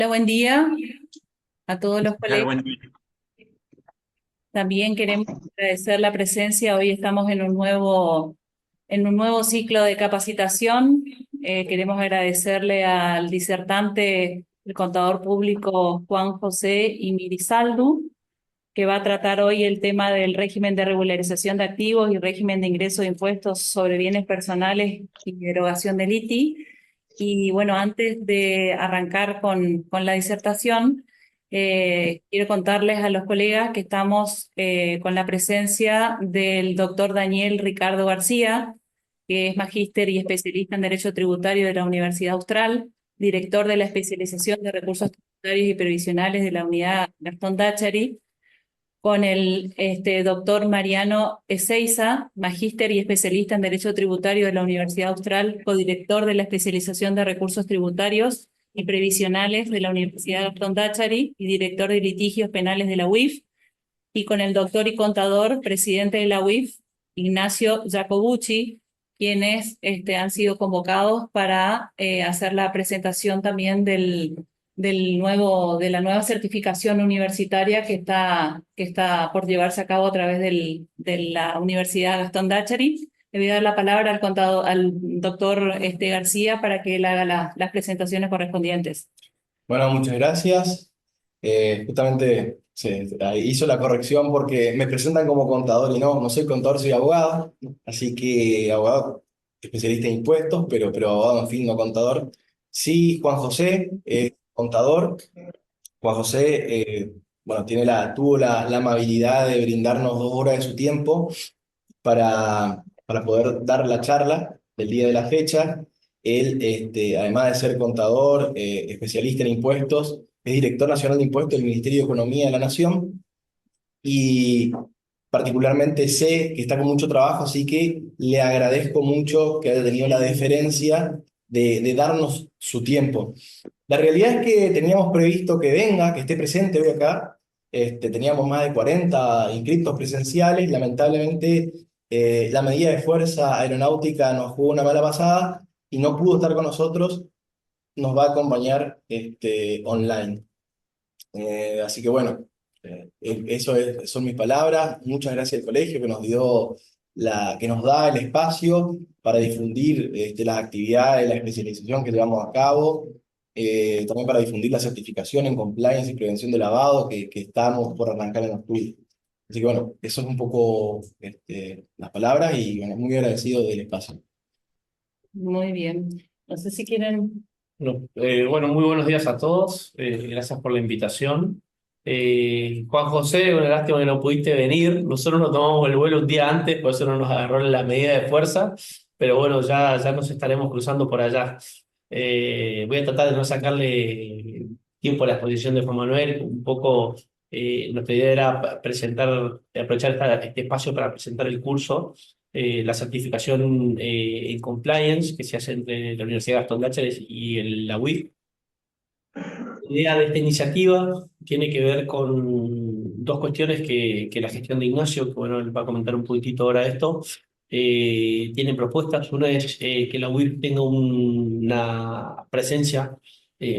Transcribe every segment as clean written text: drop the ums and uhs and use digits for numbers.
Hola, buen día a todos los Tal, colegas. buen día. También queremos agradecer la presencia. Hoy estamos en un nuevo ciclo de capacitación. Queremos agradecerle al disertante, el contador público Juan José Imirizaldu, que va a tratar hoy el tema del régimen de regularización de activos y régimen de ingreso de impuestos sobre bienes personales y derogación del ITI. Y bueno, antes de arrancar con la disertación, quiero contarles a los colegas que estamos con la presencia del doctor Daniel Ricardo García, que es magíster y especialista en Derecho Tributario de la Universidad Austral, director de la especialización de recursos tributarios y previsionales de la Unidad Gastón Dáchari, con el doctor Mariano Ezeiza, magíster y especialista en Derecho Tributario de la Universidad Austral, codirector de la especialización de recursos tributarios y previsionales de la Universidad Gastón Dáchari y director de litigios penales de la UIF, y con el doctor y contador, presidente de la UIF, Ignacio Jacobucci, quienes han sido convocados para hacer la presentación también de la nueva certificación universitaria que está por llevarse a cabo a través de la Universidad Gastón Dáchari. Le voy a dar la palabra al doctor García para que él haga las presentaciones correspondientes. Bueno, muchas gracias. Justamente ahí hizo la corrección porque me presentan como contador y no soy contador, soy abogado. Así que abogado especialista en impuestos, pero abogado en fin, no contador. Sí, Juan José, contador. Juan José, bueno, tuvo la amabilidad de brindarnos 2 horas de su tiempo para poder dar la charla del día de la fecha. Él, además de ser contador, especialista en impuestos, es director nacional de impuestos del Ministerio de Economía de la Nación y particularmente sé que está con mucho trabajo, así que le agradezco mucho que haya tenido la deferencia de darnos su tiempo. La realidad es que teníamos previsto que venga, que esté presente hoy acá. Teníamos más de 40 inscriptos presenciales. Lamentablemente, la medida de fuerza aeronáutica nos jugó una mala pasada y no pudo estar con nosotros. Nos va a acompañar online. Así que bueno, son mis palabras. Muchas gracias al colegio que que nos da el espacio para difundir las actividades, la especialización que llevamos a cabo, también para difundir la certificación en compliance y prevención de lavado que estamos por arrancar en octubre. Así que bueno, eso es un poco las palabras y bueno, muy agradecido del espacio. Muy bien. No sé si quieren. Bueno, muy buenos días a todos. Gracias por la invitación. Juan José, una lástima que no pudiste venir. Nosotros nos tomamos el vuelo un día antes, por eso no nos agarró la medida de fuerza. Pero bueno, ya nos estaremos cruzando por allá. Voy a tratar de no sacarle tiempo a la exposición de Juan Manuel. Un poco, nuestra idea era aprovechar este espacio para presentar el curso, la certificación en compliance que se hace entre la Universidad Gastón Dáchares y la UIF. La idea de esta iniciativa tiene que ver con dos cuestiones que la gestión de Ignacio, que bueno, él va a comentar un poquitito ahora esto, tiene propuestas. Una es que la UIF tenga una presencia,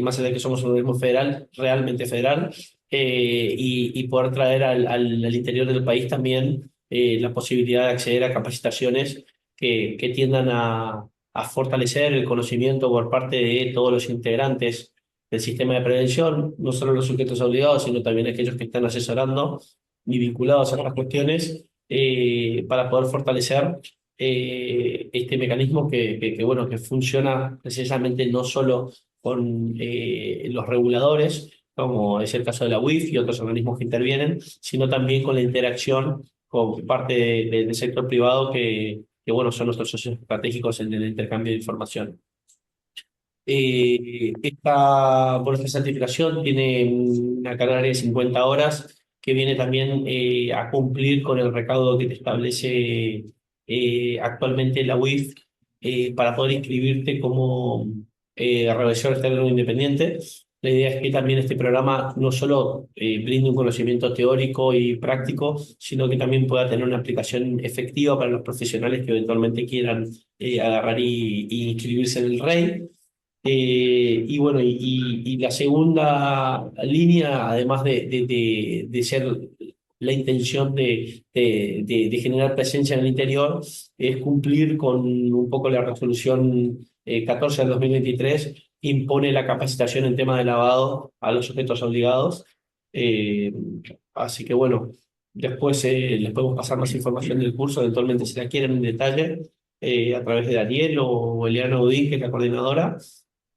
más allá de que somos un organismo federal, realmente federal, y poder traer al interior del país también la posibilidad de acceder a capacitaciones que tiendan a fortalecer el conocimiento por parte de todos los integrantes del sistema de prevención, no solo los sujetos obligados, sino también aquellos que están asesorando y vinculados a otras cuestiones, para poder fortalecer este mecanismo bueno, que funciona precisamente no solo con los reguladores, como es el caso de la UIF y otros organismos que intervienen, sino también con la interacción con parte del sector privado que bueno, son nuestros socios estratégicos en el intercambio de información. Por esta certificación tiene una carga de 50 horas que viene también a cumplir con el recaudo que te establece actualmente la UIF, para poder inscribirte como revisor externo independiente. La idea es que también este programa no solo brinde un conocimiento teórico y práctico, sino que también pueda tener una aplicación efectiva para los profesionales que eventualmente quieran agarrar y inscribirse en el REI. Y bueno, y la segunda línea, además de ser la intención de generar presencia en el interior, es cumplir con un poco la resolución 14 del 2023, impone la capacitación en tema de lavado a los sujetos obligados. Eh, Así que bueno, después les podemos pasar más información del curso, eventualmente si la quieren en detalle, a través de Daniel o Eliana Udín, que es la coordinadora.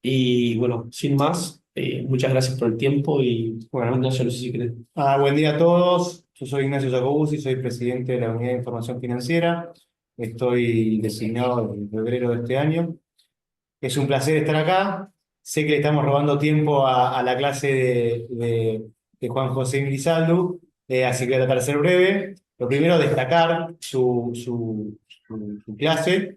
Y bueno, sin más, muchas gracias por el tiempo y bueno, no sé si querés. Buen día a todos. Yo soy Ignacio Jacobuzzi, soy presidente de la Unidad de Información Financiera. Estoy designado en febrero de este año. Es un placer estar acá. Sé que le estamos robando tiempo a la clase de Juan José Grisaldú, así que voy a tratar de ser breve. Lo primero, destacar su clase.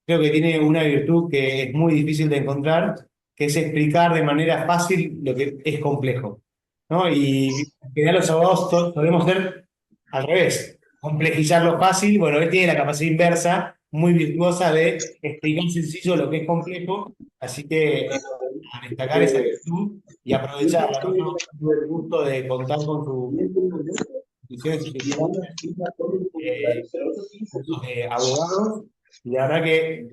Creo que tiene una virtud que es muy difícil de encontrar, que es explicar de manera fácil lo que es complejo, ¿no? Y en general los abogados solemos ser al revés, complejizar lo fácil. Bueno, él tiene la capacidad inversa, muy virtuosa de explicar sencillo lo que es complejo, así que a destacar esa virtud y aprovecharla, ¿no? Yo tuve el gusto de contar con sus instituciones cursos de abogados, y la verdad que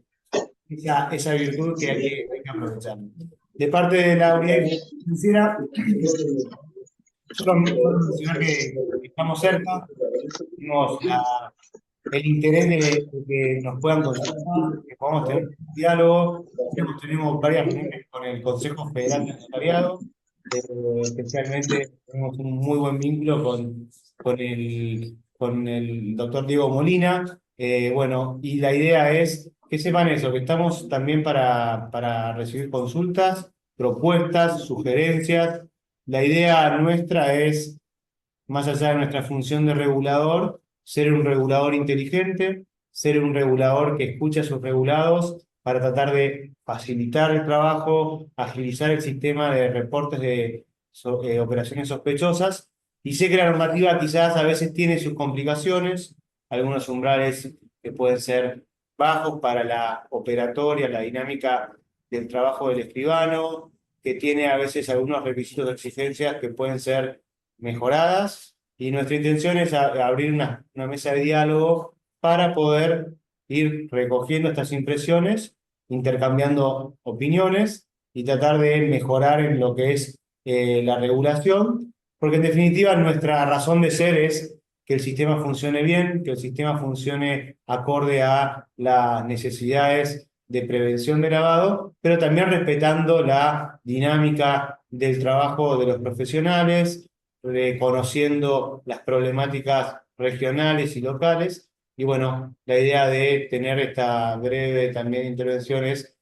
esa virtud que hay que aprovechar. De parte de la unidad financiera, solo mencionar que estamos cerca, tenemos el interés de que nos puedan consultar, que podamos tener un diálogo. Tenemos varias reuniones con el Consejo Federal de Notariado, especialmente tenemos un muy buen vínculo con el doctor Diego Molina. Bueno, y la idea es que sepan eso, que estamos también para recibir consultas, propuestas, sugerencias. La idea nuestra es, más allá de nuestra función de regulador, ser un regulador inteligente, ser un regulador que escucha a sus regulados para tratar de facilitar el trabajo, agilizar el sistema de reportes de operaciones sospechosas. Y sé que la normativa quizás a veces tiene sus complicaciones, algunos umbrales que pueden ser bajos para la operatoria, la dinámica del trabajo del escribano, que tiene a veces algunos requisitos de exigencias que pueden ser mejoradas, y nuestra intención es abrir una mesa de diálogo para poder ir recogiendo estas impresiones, intercambiando opiniones y tratar de mejorar en lo que es la regulación, porque en definitiva nuestra razón de ser es que el sistema funcione bien, que el sistema funcione acorde a las necesidades de prevención de lavado, pero también respetando la dinámica del trabajo de los profesionales, reconociendo las problemáticas regionales y locales. Y bueno, la idea de tener esta breve también intervención es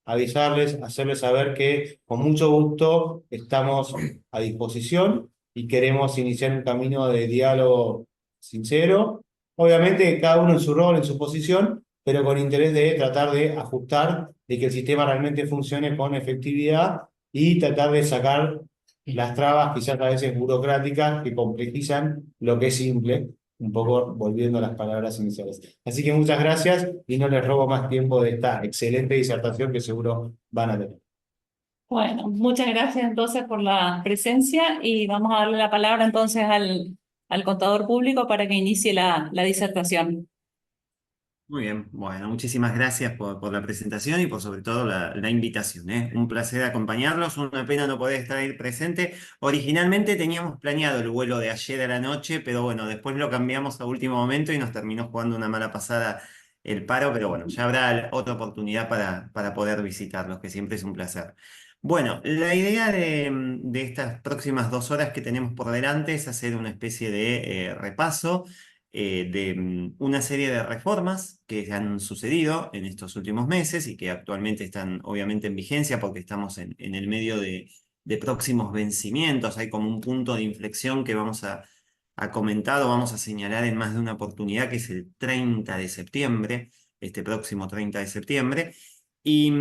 avisarles, hacerles saber que con mucho gusto estamos a disposición y queremos iniciar un camino de diálogo sincero, obviamente cada uno en su rol, en su posición, pero con interés de tratar de ajustar, de que el sistema realmente funcione con efectividad y tratar de sacar las trabas, quizás a veces burocráticas, que complejizan lo que es simple, un poco volviendo a las palabras iniciales. Así que muchas gracias y no les robo más tiempo de esta excelente disertación que seguro van a tener. Bueno, muchas gracias entonces por la presencia y vamos a darle la palabra entonces al contador público para que inicie la disertación. Muy bien, bueno, muchísimas gracias por la presentación y por sobre todo la invitación, ¿eh? Un placer acompañarlos, una pena no poder estar ahí presente. Originalmente teníamos planeado el vuelo de ayer a la noche, pero bueno, después lo cambiamos a último momento y nos terminó jugando una mala pasada el paro, pero bueno, ya habrá otra oportunidad para poder visitarlos, que siempre es un placer. Bueno, la idea de estas próximas 2 horas que tenemos por delante es hacer una especie de repaso de una serie de reformas que han sucedido en estos últimos meses y que actualmente están obviamente en vigencia porque estamos en el medio de próximos vencimientos. Hay como un punto de inflexión que vamos a comentar o vamos a señalar en más de una oportunidad, que es el 30 de septiembre, este próximo 30 de septiembre. Y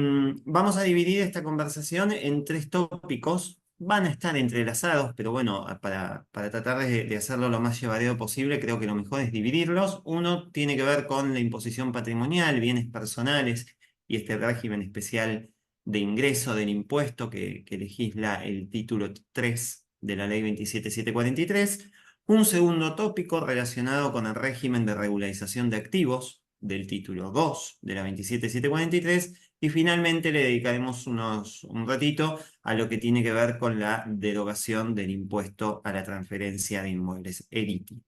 vamos a dividir esta conversación en 3 tópicos. Van a estar entrelazados, pero bueno, para tratar de hacerlo lo más llevadero posible, creo que lo mejor es dividirlos. Uno tiene que ver con la imposición patrimonial, bienes personales y este régimen especial de ingreso del impuesto que legisla el título 3 de la ley 27743, un segundo tópico relacionado con el régimen de regularización de activos del título 2 de la 27743, y finalmente le dedicaremos un ratito a lo que tiene que ver con la derogación del impuesto a la transferencia de inmuebles, el ITI.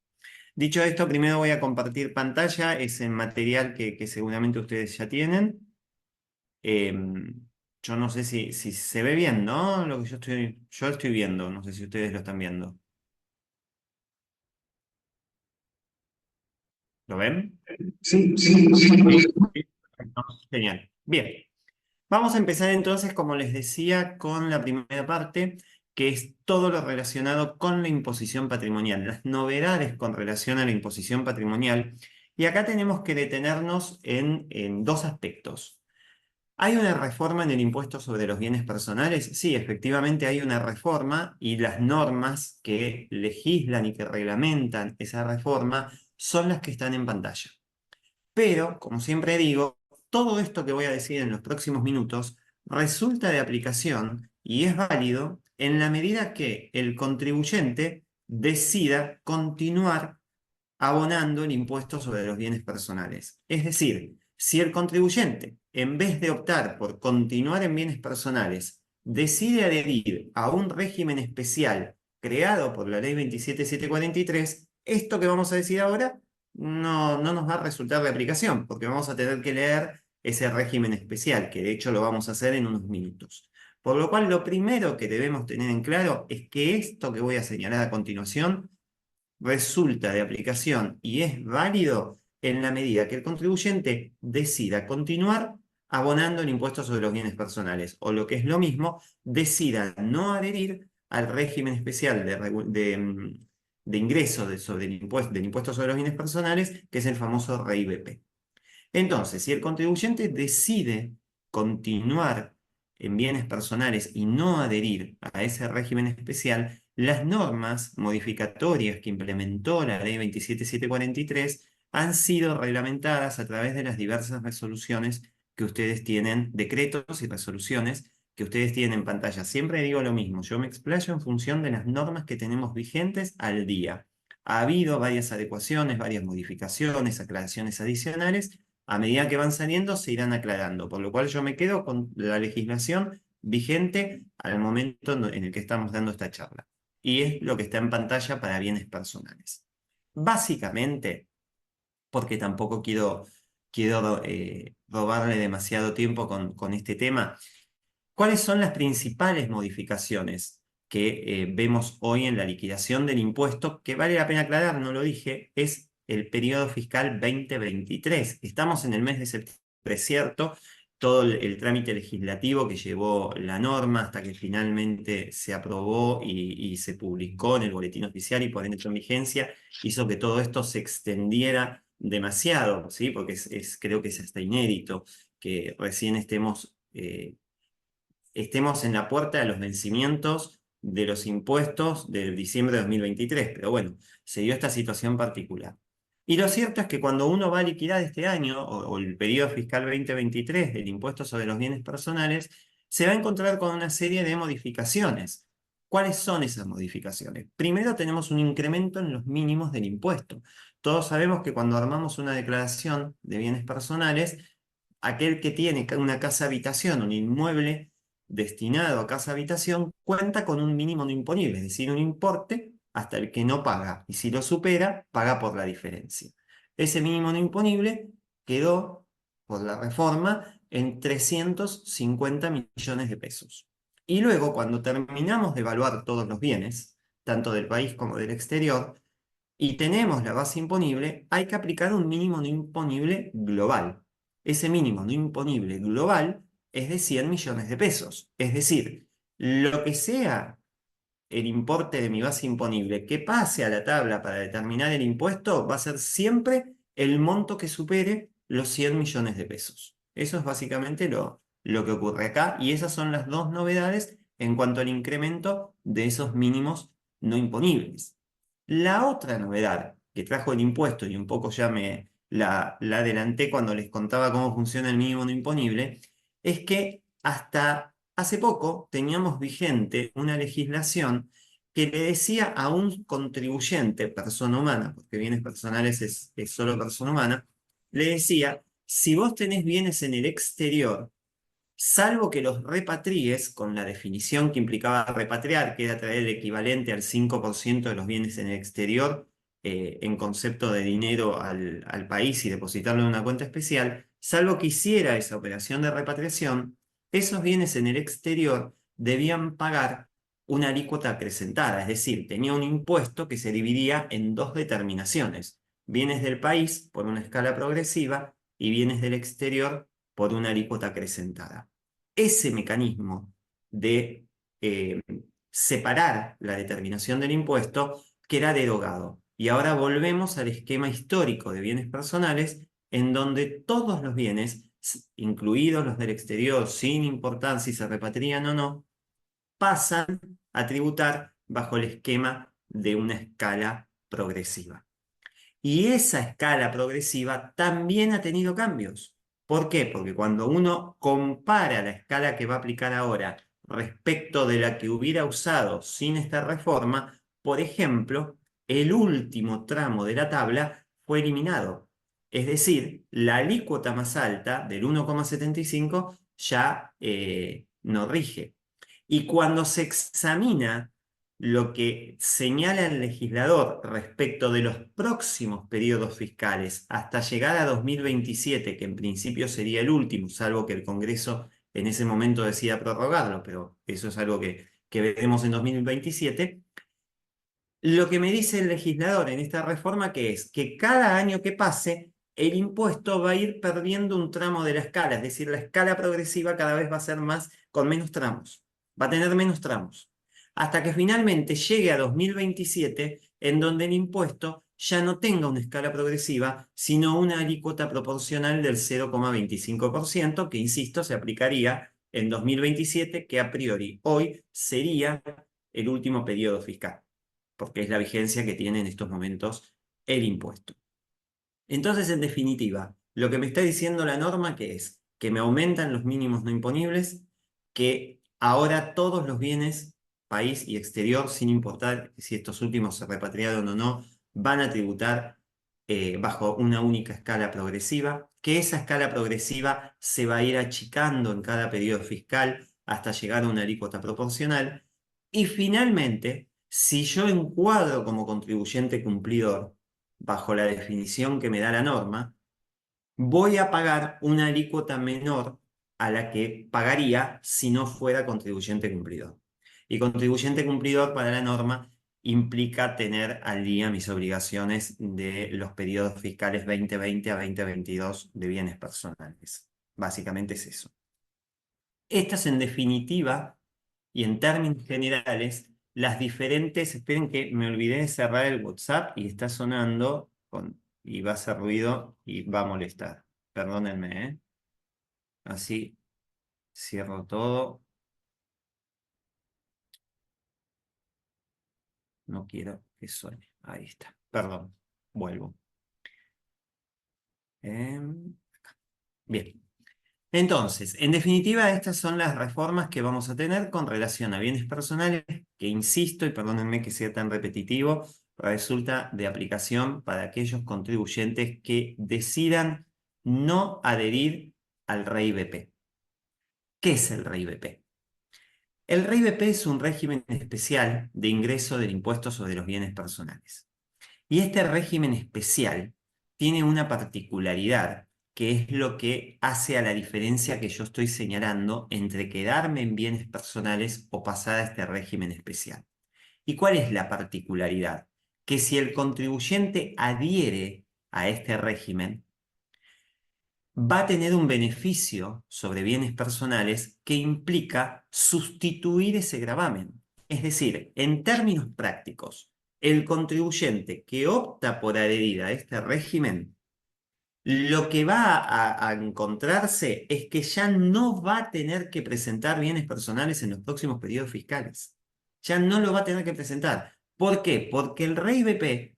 Dicho esto, primero voy a compartir pantalla, es el material que seguramente ustedes ya tienen. Yo no sé si se ve bien, ¿no? Lo que yo estoy viendo, no sé si ustedes lo están viendo. ¿Lo ven? Sí, sí, sí. No, genial. Bien. Vamos a empezar entonces, como les decía, con la primera parte, que es todo lo relacionado con la imposición patrimonial, las novedades con relación a la imposición patrimonial. Y acá tenemos que detenernos en dos aspectos. ¿Hay una reforma en el impuesto sobre los bienes personales? Sí, efectivamente hay una reforma, y las normas que legislan y que reglamentan esa reforma son las que están en pantalla. Pero, como siempre digo, todo esto que voy a decir en los próximos minutos resulta de aplicación y es válido en la medida que el contribuyente decida continuar abonando el impuesto sobre los bienes personales. Es decir, si el contribuyente, en vez de optar por continuar en bienes personales, decide adherir a un régimen especial creado por la ley 27743, esto que vamos a decir ahora no nos va a resultar de aplicación, porque vamos a tener que leer ese régimen especial, que de hecho lo vamos a hacer en unos minutos. Por lo cual, lo primero que debemos tener en claro es que esto que voy a señalar a continuación resulta de aplicación y es válido en la medida que el contribuyente decida continuar abonando el impuesto sobre los bienes personales, o lo que es lo mismo, decida no adherir al régimen especial de ingreso sobre del impuesto sobre los bienes personales, que es el famoso REIBP. Entonces, si el contribuyente decide continuar en bienes personales y no adherir a ese régimen especial, las normas modificatorias que implementó la ley 27743 han sido reglamentadas a través de las diversas resoluciones que ustedes tienen, decretos y resoluciones que ustedes tienen en pantalla. Siempre digo lo mismo, yo me explayo en función de las normas que tenemos vigentes al día. Ha habido varias adecuaciones, varias modificaciones, aclaraciones adicionales. A medida que van saliendo se irán aclarando, por lo cual yo me quedo con la legislación vigente al momento en el que estamos dando esta charla. Y es lo que está en pantalla para bienes personales. Básicamente, porque tampoco quiero robarle demasiado tiempo con este tema, ¿cuáles son las principales modificaciones que vemos hoy en la liquidación del impuesto? Que vale la pena aclarar, no lo dije, es el periodo fiscal 2023. Estamos en el mes de septiembre, es cierto, todo el trámite legislativo que llevó la norma hasta que finalmente se aprobó y se publicó en el boletín oficial y por ende entró en vigencia, hizo que todo esto se extendiera demasiado, ¿sí? Porque creo que es hasta inédito que recién estemos en la puerta de los vencimientos de los impuestos de diciembre de 2023, pero bueno, se dio esta situación particular. Y lo cierto es que cuando uno va a liquidar este año, o el periodo fiscal 2023 del impuesto sobre los bienes personales, se va a encontrar con una serie de modificaciones. ¿Cuáles son esas modificaciones? Primero tenemos un incremento en los mínimos del impuesto. Todos sabemos que cuando armamos una declaración de bienes personales, aquel que tiene una casa habitación, un inmueble destinado a casa habitación, cuenta con un mínimo no imponible, es decir, un importe hasta el que no paga, y si lo supera, paga por la diferencia. Ese mínimo no imponible quedó, por la reforma, en 350 millones de pesos. Y luego, cuando terminamos de evaluar todos los bienes, tanto del país como del exterior, y tenemos la base imponible, hay que aplicar un mínimo no imponible global. Ese mínimo no imponible global es de 100 millones de pesos. Es decir, lo que sea el importe de mi base imponible que pase a la tabla para determinar el impuesto va a ser siempre el monto que supere los 100 millones de pesos. Eso es básicamente lo que ocurre acá, y esas son las dos novedades en cuanto al incremento de esos mínimos no imponibles. La otra novedad que trajo el impuesto, y un poco ya la adelanté cuando les contaba cómo funciona el mínimo no imponible, es que hasta hace poco teníamos vigente una legislación que le decía a un contribuyente, persona humana, porque bienes personales es solo persona humana, le decía, si vos tenés bienes en el exterior, salvo que los repatries, con la definición que implicaba repatriar, que era traer el equivalente al 5% de los bienes en el exterior, en concepto de dinero al país y depositarlo en una cuenta especial, salvo que hiciera esa operación de repatriación, esos bienes en el exterior debían pagar una alícuota acrecentada, es decir, tenía un impuesto que se dividía en dos determinaciones, bienes del país por una escala progresiva y bienes del exterior por una alícuota acrecentada. Ese mecanismo de separar la determinación del impuesto queda derogado. Y ahora volvemos al esquema histórico de bienes personales, en donde todos los bienes, incluidos los del exterior, sin importar si se repatrian o no, pasan a tributar bajo el esquema de una escala progresiva. Y esa escala progresiva también ha tenido cambios. ¿Por qué? Porque cuando uno compara la escala que va a aplicar ahora respecto de la que hubiera usado sin esta reforma, por ejemplo, el último tramo de la tabla fue eliminado. Es decir, la alícuota más alta del 1,75 ya no rige. Y cuando se examina lo que señala el legislador respecto de los próximos periodos fiscales hasta llegar a 2027, que en principio sería el último, salvo que el Congreso en ese momento decida prorrogarlo, pero eso es algo que veremos en 2027, lo que me dice el legislador en esta reforma que es que cada año que pase, el impuesto va a ir perdiendo un tramo de la escala, es decir, la escala progresiva cada vez va a ser más con menos tramos, va a tener menos tramos, hasta que finalmente llegue a 2027, en donde el impuesto ya no tenga una escala progresiva, sino una alícuota proporcional del 0,25%, que, insisto, se aplicaría en 2027, que a priori hoy sería el último periodo fiscal, porque es la vigencia que tiene en estos momentos el impuesto. Entonces, en definitiva, lo que me está diciendo la norma que es que me aumentan los mínimos no imponibles, que ahora todos los bienes, país y exterior, sin importar si estos últimos se repatriaron o no, van a tributar bajo una única escala progresiva, que esa escala progresiva se va a ir achicando en cada periodo fiscal hasta llegar a una alícuota proporcional, y finalmente, si yo encuadro como contribuyente cumplidor bajo la definición que me da la norma, voy a pagar una alícuota menor a la que pagaría si no fuera contribuyente cumplidor. Y contribuyente cumplidor para la norma implica tener al día mis obligaciones de los periodos fiscales 2020 a 2022 de bienes personales. Básicamente es eso. Estas, en definitiva, y en términos generales, las diferentes... Esperen que me olvidé de cerrar el WhatsApp y está sonando y va a hacer ruido y va a molestar. Perdónenme, ¿eh? Así cierro todo. No quiero que suene. Ahí está. Perdón. Vuelvo. Bien. Entonces, en definitiva, estas son las reformas que vamos a tener con relación a bienes personales, que insisto, y perdónenme que sea tan repetitivo, resulta de aplicación para aquellos contribuyentes que decidan no adherir al REI-BP. ¿Qué es el REI-BP? El REI-BP es un régimen especial de ingreso del impuesto sobre los bienes personales. Y este régimen especial tiene una particularidad, que es lo que hace a la diferencia que yo estoy señalando entre quedarme en bienes personales o pasar a este régimen especial. ¿Y cuál es la particularidad? Que si el contribuyente adhiere a este régimen, va a tener un beneficio sobre bienes personales que implica sustituir ese gravamen. Es decir, en términos prácticos, el contribuyente que opta por adherir a este régimen, lo que va a encontrarse es que ya no va a tener que presentar bienes personales en los próximos periodos fiscales. Ya no lo va a tener que presentar. ¿Por qué? Porque el REI-BP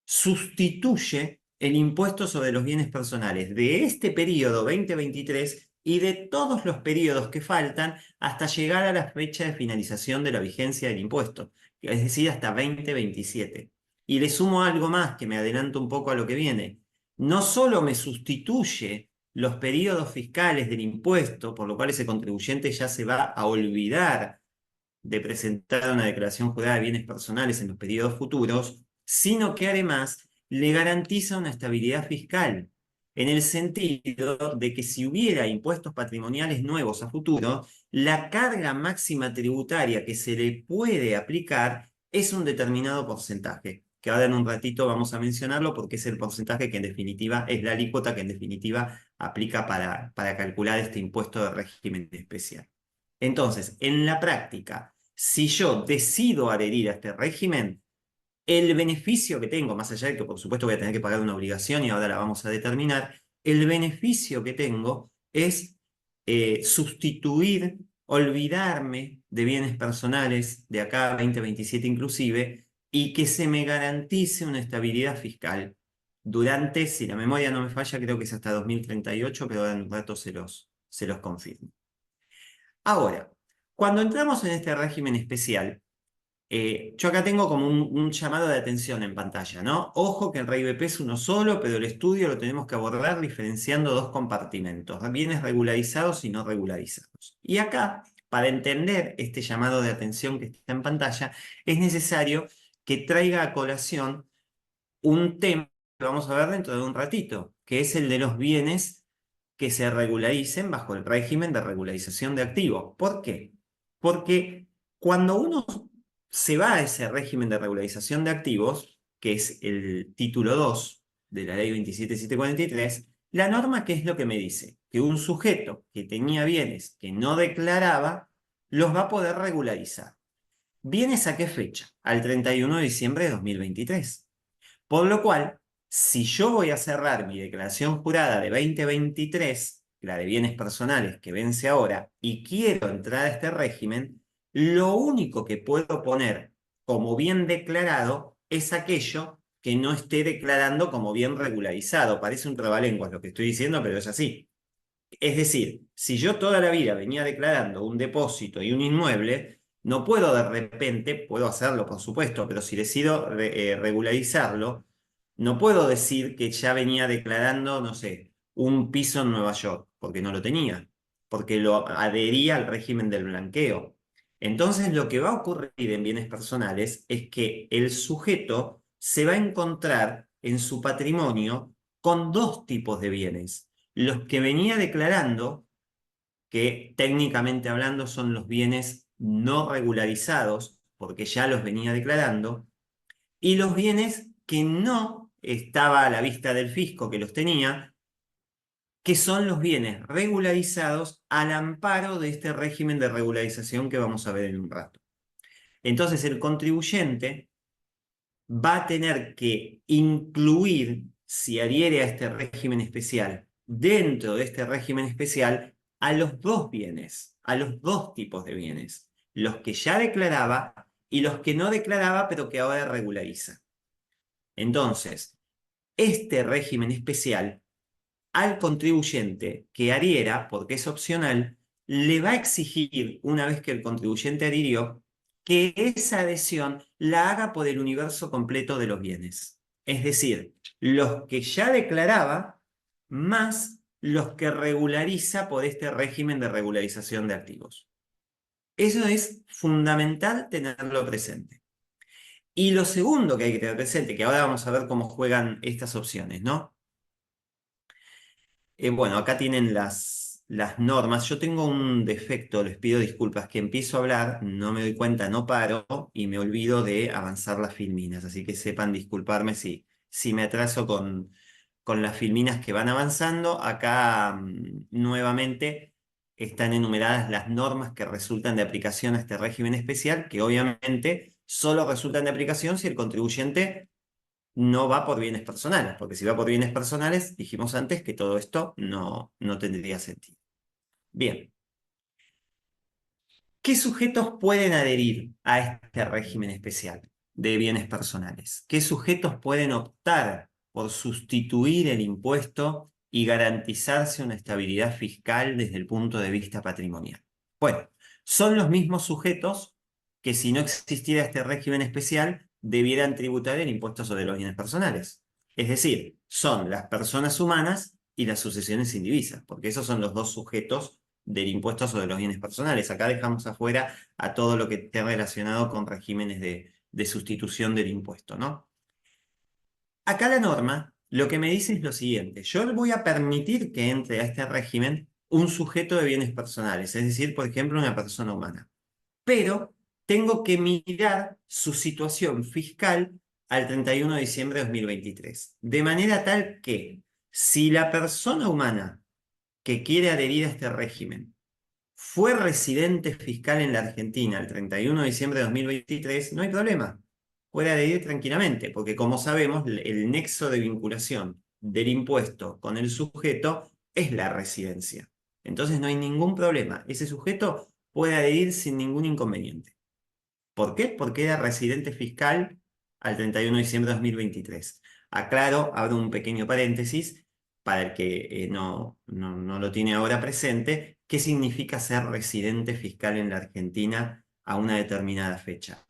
sustituye el impuesto sobre los bienes personales de este periodo 2023 y de todos los periodos que faltan hasta llegar a la fecha de finalización de la vigencia del impuesto, es decir, hasta 2027. Y le sumo algo más que me adelanto un poco a lo que viene. No solo me sustituye los periodos fiscales del impuesto, por lo cual ese contribuyente ya se va a olvidar de presentar una declaración jurada de bienes personales en los periodos futuros, sino que además le garantiza una estabilidad fiscal, en el sentido de que si hubiera impuestos patrimoniales nuevos a futuro, la carga máxima tributaria que se le puede aplicar es un determinado porcentaje, que ahora en un ratito vamos a mencionarlo porque es el porcentaje que en definitiva es la alícuota que en definitiva aplica para calcular este impuesto de régimen especial. Entonces, en la práctica, si yo decido adherir a este régimen, el beneficio que tengo, más allá de que por supuesto voy a tener que pagar una obligación y ahora la vamos a determinar, el beneficio que tengo es sustituir, olvidarme de bienes personales de acá a 2027 inclusive, y que se me garantice una estabilidad fiscal durante, si la memoria no me falla, creo que es hasta 2038, pero ahora en un rato se los confirmo. Ahora, cuando entramos en este régimen especial, yo acá tengo como un llamado de atención en pantalla, ¿no? Ojo que el REIBP es uno solo, pero el estudio lo tenemos que abordar diferenciando dos compartimentos, bienes regularizados y no regularizados. Y acá, para entender este llamado de atención que está en pantalla, es necesario que traiga a colación un tema que vamos a ver dentro de un ratito, que es el de los bienes que se regularicen bajo el régimen de regularización de activos. ¿Por qué? Porque cuando uno se va a ese régimen de regularización de activos, que es el título 2 de la ley 27743, la norma, ¿qué es lo que me dice? Que un sujeto que tenía bienes que no declaraba, los va a poder regularizar. ¿Bienes a qué fecha? Al 31 de diciembre de 2023. Por lo cual, si yo voy a cerrar mi declaración jurada de 2023, la de bienes personales que vence ahora, y quiero entrar a este régimen, lo único que puedo poner como bien declarado es aquello que no esté declarando como bien regularizado. Parece un trabalenguas lo que estoy diciendo, pero es así. Es decir, si yo toda la vida venía declarando un depósito y un inmueble, no puedo de repente, puedo hacerlo por supuesto, pero si decido regularizarlo, no puedo decir que ya venía declarando, no sé, un piso en Nueva York, porque no lo tenía, porque lo adhería al régimen del blanqueo. Entonces lo que va a ocurrir en bienes personales es que el sujeto se va a encontrar en su patrimonio con dos tipos de bienes. Los que venía declarando, que técnicamente hablando son los bienes no regularizados, porque ya los venía declarando, y los bienes que no estaba a la vista del fisco que los tenía, que son los bienes regularizados al amparo de este régimen de regularización que vamos a ver en un rato. Entonces el contribuyente va a tener que incluir, si adhiere a este régimen especial, dentro de este régimen especial, a los dos bienes, a los dos tipos de bienes, los que ya declaraba y los que no declaraba pero que ahora regulariza. Entonces, este régimen especial al contribuyente que adhiera, porque es opcional, le va a exigir, una vez que el contribuyente adhirió, que esa adhesión la haga por el universo completo de los bienes. Es decir, los que ya declaraba más los que regulariza por este régimen de regularización de activos. Eso es fundamental tenerlo presente. Y lo segundo que hay que tener presente, que ahora vamos a ver cómo juegan estas opciones, ¿no? Bueno, acá tienen las normas. Yo tengo un defecto, les pido disculpas, que empiezo a hablar, no me doy cuenta, no paro y me olvido de avanzar las filminas. Así que sepan disculparme si me atraso con las filminas que van avanzando. Acá nuevamente están enumeradas las normas que resultan de aplicación a este régimen especial, que obviamente solo resultan de aplicación si el contribuyente no va por bienes personales, porque si va por bienes personales, dijimos antes que todo esto no tendría sentido. Bien. ¿Qué sujetos pueden adherir a este régimen especial de bienes personales? ¿Qué sujetos pueden optar por sustituir el impuesto y garantizarse una estabilidad fiscal desde el punto de vista patrimonial. Bueno, son los mismos sujetos que si no existiera este régimen especial debieran tributar el impuesto sobre los bienes personales. Es decir, son las personas humanas y las sucesiones indivisas, porque esos son los dos sujetos del impuesto sobre los bienes personales. Acá dejamos afuera a todo lo que esté relacionado con regímenes de sustitución del impuesto, ¿no? Acá la norma lo que me dice es lo siguiente: yo voy a permitir que entre a este régimen un sujeto de bienes personales, es decir, por ejemplo, una persona humana, pero tengo que mirar su situación fiscal al 31 de diciembre de 2023, de manera tal que si la persona humana que quiere adherir a este régimen fue residente fiscal en la Argentina el 31 de diciembre de 2023, no hay problema. Puede adherir tranquilamente, porque como sabemos, el nexo de vinculación del impuesto con el sujeto es la residencia. Entonces no hay ningún problema. Ese sujeto puede adherir sin ningún inconveniente. ¿Por qué? Porque era residente fiscal al 31 de diciembre de 2023. Aclaro, abro un pequeño paréntesis para el que no lo tiene ahora presente. ¿Qué significa ser residente fiscal en la Argentina a una determinada fecha?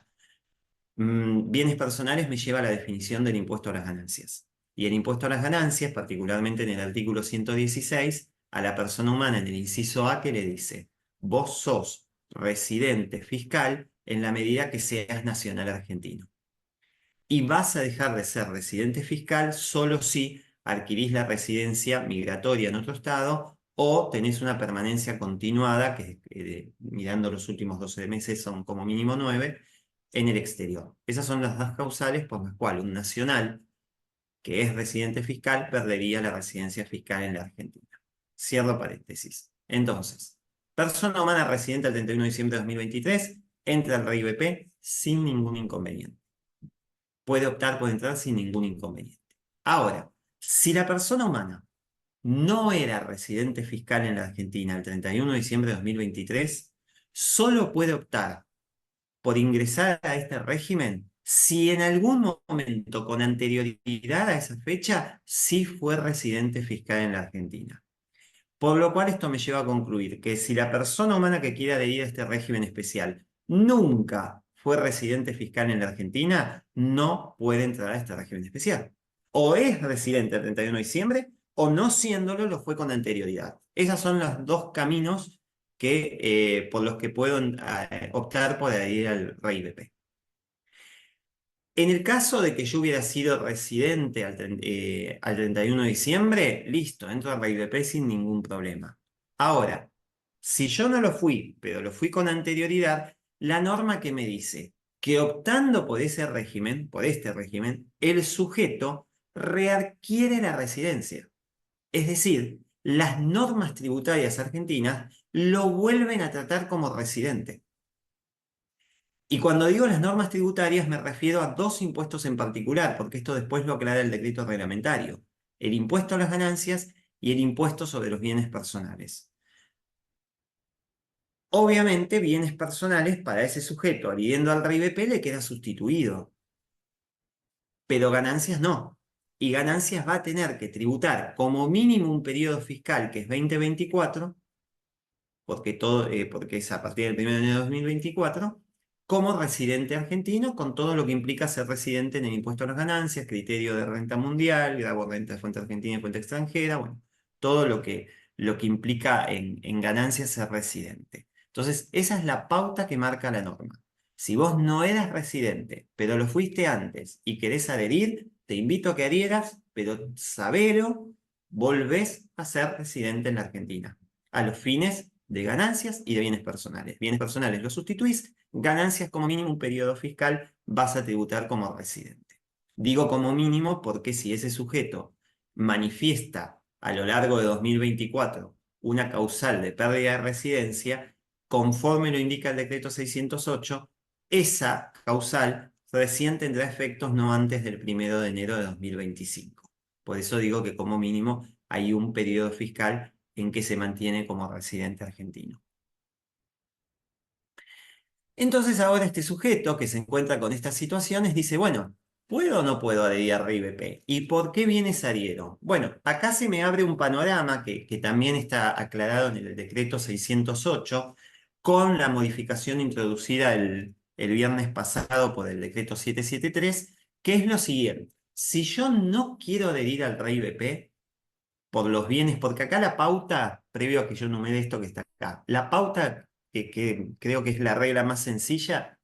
Bienes personales me lleva a la definición del impuesto a las ganancias. Y el impuesto a las ganancias, particularmente en el artículo 116, a la persona humana en el inciso A que le dice: vos sos residente fiscal en la medida que seas nacional argentino. Y vas a dejar de ser residente fiscal solo si adquirís la residencia migratoria en otro estado o tenés una permanencia continuada, que mirando los últimos 12 meses son como mínimo 9, en el exterior. Esas son las dos causales por las cuales un nacional que es residente fiscal perdería la residencia fiscal en la Argentina. Cierro paréntesis. Entonces, persona humana residente al 31 de diciembre de 2023 entra al RIBP sin ningún inconveniente. Puede optar por entrar sin ningún inconveniente. Ahora, si la persona humana no era residente fiscal en la Argentina el 31 de diciembre de 2023, solo puede optar por ingresar a este régimen si en algún momento con anterioridad a esa fecha sí fue residente fiscal en la Argentina. Por lo cual esto me lleva a concluir que si la persona humana que quiere adherir a este régimen especial nunca fue residente fiscal en la Argentina, no puede entrar a este régimen especial. O es residente el 31 de diciembre o no siéndolo lo fue con anterioridad. Esos son los dos caminos por los que puedo optar por adherir al RIBP. En el caso de que yo hubiera sido residente al 31 de diciembre, listo, entro al RIBP sin ningún problema. Ahora, si yo no lo fui, pero lo fui con anterioridad, la norma que me dice que optando por ese régimen, por este régimen, el sujeto readquiere la residencia. Es decir, las normas tributarias argentinas lo vuelven a tratar como residente. Y cuando digo las normas tributarias me refiero a dos impuestos en particular, porque esto después lo aclara el decreto reglamentario: el impuesto a las ganancias y el impuesto sobre los bienes personales. Obviamente, bienes personales para ese sujeto adhiriendo al RIBP le queda sustituido, pero ganancias no. Y ganancias va a tener que tributar como mínimo un periodo fiscal que es 2024, porque es a partir del 1 de enero de 2024, como residente argentino, con todo lo que implica ser residente en el impuesto a las ganancias, criterio de renta mundial, gravo de renta de fuente argentina y fuente extranjera, bueno, todo lo que implica en ganancias ser residente. Entonces, esa es la pauta que marca la norma. Si vos no eras residente, pero lo fuiste antes y querés adherir, te invito a que adhieras, pero sabelo, volvés a ser residente en la Argentina, a los fines de ganancias y de bienes personales. Bienes personales los sustituís, ganancias como mínimo un periodo fiscal vas a tributar como residente. Digo como mínimo porque si ese sujeto manifiesta a lo largo de 2024 una causal de pérdida de residencia, conforme lo indica el decreto 608, esa causal recién tendrá efectos no antes del 1 de enero de 2025. Por eso digo que como mínimo hay un periodo fiscal en que se mantiene como residente argentino. Entonces ahora este sujeto que se encuentra con estas situaciones dice: bueno, ¿puedo o no puedo adherir a RIBP? ¿Y por qué bienes adhiero? Bueno, acá se me abre un panorama que también está aclarado en el decreto 608 con la modificación introducida el viernes pasado por el decreto 773, que es lo siguiente. Si yo no quiero adherir al RIBP por los bienes, porque acá la pauta, previo a que yo numere esto que está acá, la pauta que creo que es la regla más sencilla,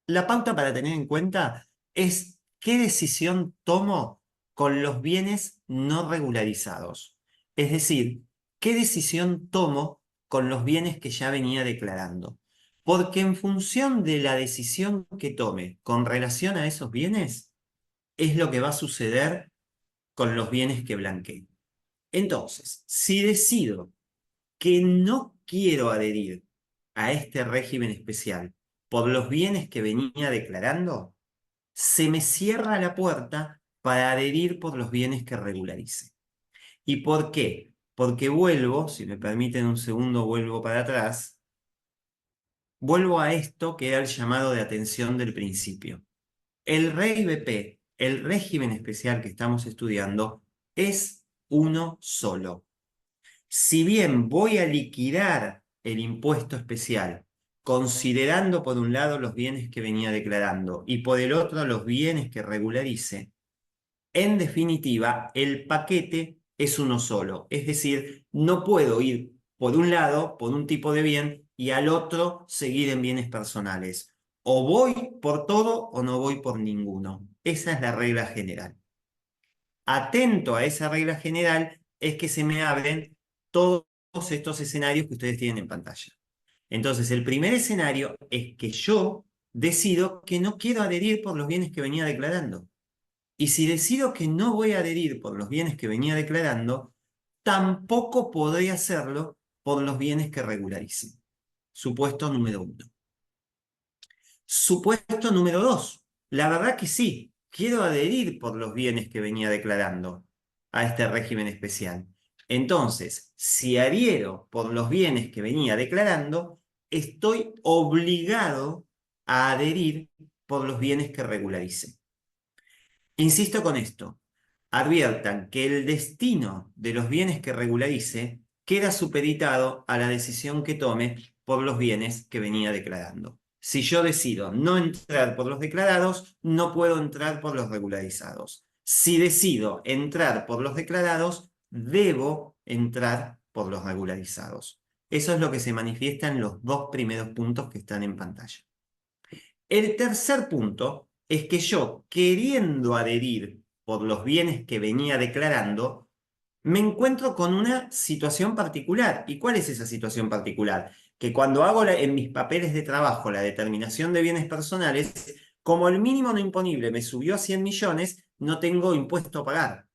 la pauta para tener en cuenta es qué decisión tomo con los bienes no regularizados. Es decir, qué decisión tomo con los bienes que ya venía declarando. Porque en función de la decisión que tome con relación a esos bienes, es lo que va a suceder con los bienes que blanqueé. Entonces, si decido que no quiero adherir a este régimen especial por los bienes que venía declarando, se me cierra la puerta para adherir por los bienes que regularice. ¿Y por qué? Porque vuelvo, si me permiten un segundo, vuelvo para atrás, vuelvo a esto que era el llamado de atención del principio. El RIBP, el régimen especial que estamos estudiando, es uno solo. Si bien voy a liquidar el impuesto especial, considerando por un lado los bienes que venía declarando y por el otro los bienes que regularice, en definitiva, el paquete es uno solo. Es decir, no puedo ir por un lado, por un tipo de bien, y al otro seguir en bienes personales. O voy por todo o no voy por ninguno. Esa es la regla general. Atento a esa regla general es que se me abren todos estos escenarios que ustedes tienen en pantalla. Entonces, el primer escenario es que yo decido que no quiero adherir por los bienes que venía declarando. Y si decido que no voy a adherir por los bienes que venía declarando, tampoco podré hacerlo por los bienes que regularicen. Supuesto número 1. Supuesto número 2. La verdad que sí, quiero adherir por los bienes que venía declarando a este régimen especial. Entonces, si adhiero por los bienes que venía declarando, estoy obligado a adherir por los bienes que regularice. Insisto con esto, adviertan que el destino de los bienes que regularice queda supeditado a la decisión que tome por los bienes que venía declarando. Si yo decido no entrar por los declarados, no puedo entrar por los regularizados. Si decido entrar por los declarados, debo entrar por los regularizados. Eso es lo que se manifiesta en los dos primeros puntos que están en pantalla. El tercer punto es que yo, queriendo adherir por los bienes que venía declarando, me encuentro con una situación particular. ¿Y cuál es esa situación particular? Que cuando hago en mis papeles de trabajo la determinación de bienes personales, como el mínimo no imponible me subió a 100 millones, no tengo impuesto a pagar.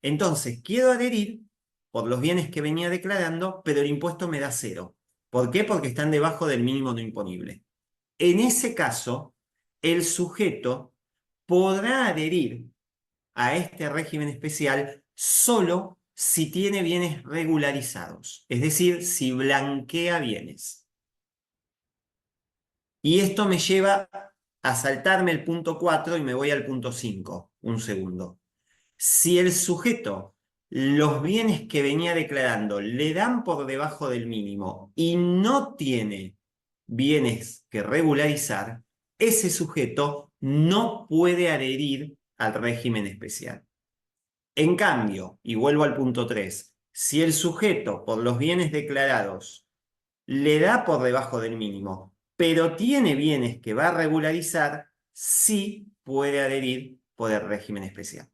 Entonces, quiero adherir por los bienes que venía declarando, pero el impuesto me da 0. ¿Por qué? Porque están debajo del mínimo no imponible. En ese caso, el sujeto podrá adherir a este régimen especial solo si tiene bienes regularizados, es decir, si blanquea bienes. Y esto me lleva a saltarme el punto 4 y me voy al punto 5, un segundo. Si el sujeto, los bienes que venía declarando le dan por debajo del mínimo y no tiene bienes que regularizar, ese sujeto no puede adherir al régimen especial. En cambio, y vuelvo al punto 3, si el sujeto por los bienes declarados le da por debajo del mínimo, pero tiene bienes que va a regularizar, sí puede adherir por el régimen especial.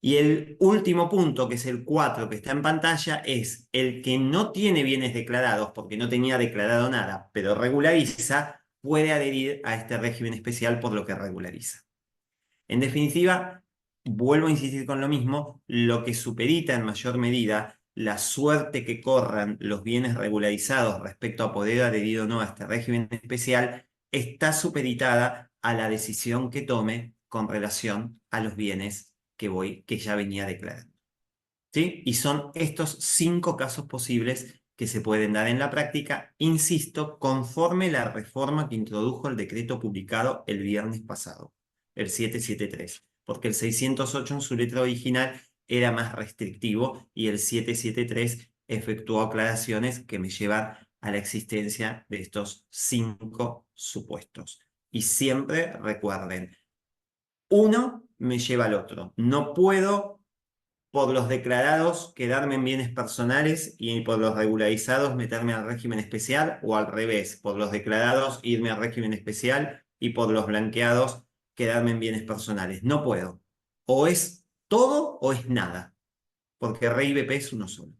Y el último punto, que es el 4 que está en pantalla, es el que no tiene bienes declarados porque no tenía declarado nada, pero regulariza, puede adherir a este régimen especial por lo que regulariza. En definitiva, vuelvo a insistir con lo mismo, lo que supedita en mayor medida la suerte que corran los bienes regularizados respecto a poder adherir o no a este régimen especial está supeditada a la decisión que tome con relación a los bienes que ya venía declarando. ¿Sí? Y son estos 5 casos posibles que se pueden dar en la práctica, insisto, conforme la reforma que introdujo el decreto publicado el viernes pasado, el 773, porque el 608 en su letra original era más restrictivo y el 773 efectuó aclaraciones que me llevan a la existencia de estos 5 supuestos. Y siempre recuerden, uno me lleva al otro. No puedo, por los declarados, quedarme en bienes personales y por los regularizados meterme al régimen especial, o al revés, por los declarados irme al régimen especial y por los blanqueados quedarme en bienes personales. No puedo. O es todo o es nada, porque REIBP es uno solo.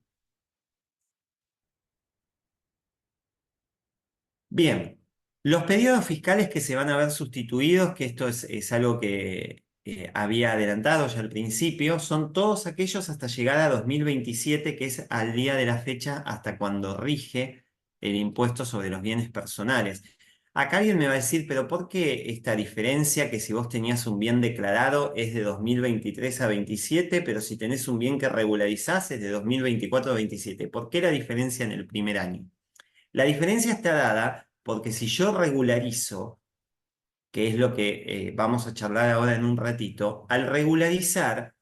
Bien, los periodos fiscales que se van a ver sustituidos, que esto es algo que había adelantado ya al principio, son todos aquellos hasta llegar a 2027, que es al día de la fecha hasta cuando rige el impuesto sobre los bienes personales. Acá alguien me va a decir, pero ¿por qué esta diferencia que si vos tenías un bien declarado es de 2023 a 27, pero si tenés un bien que regularizás es de 2024 a 27? ¿Por qué la diferencia en el primer año? La diferencia está dada porque si yo regularizo, que es lo que vamos a charlar ahora en un ratito, al regularizar,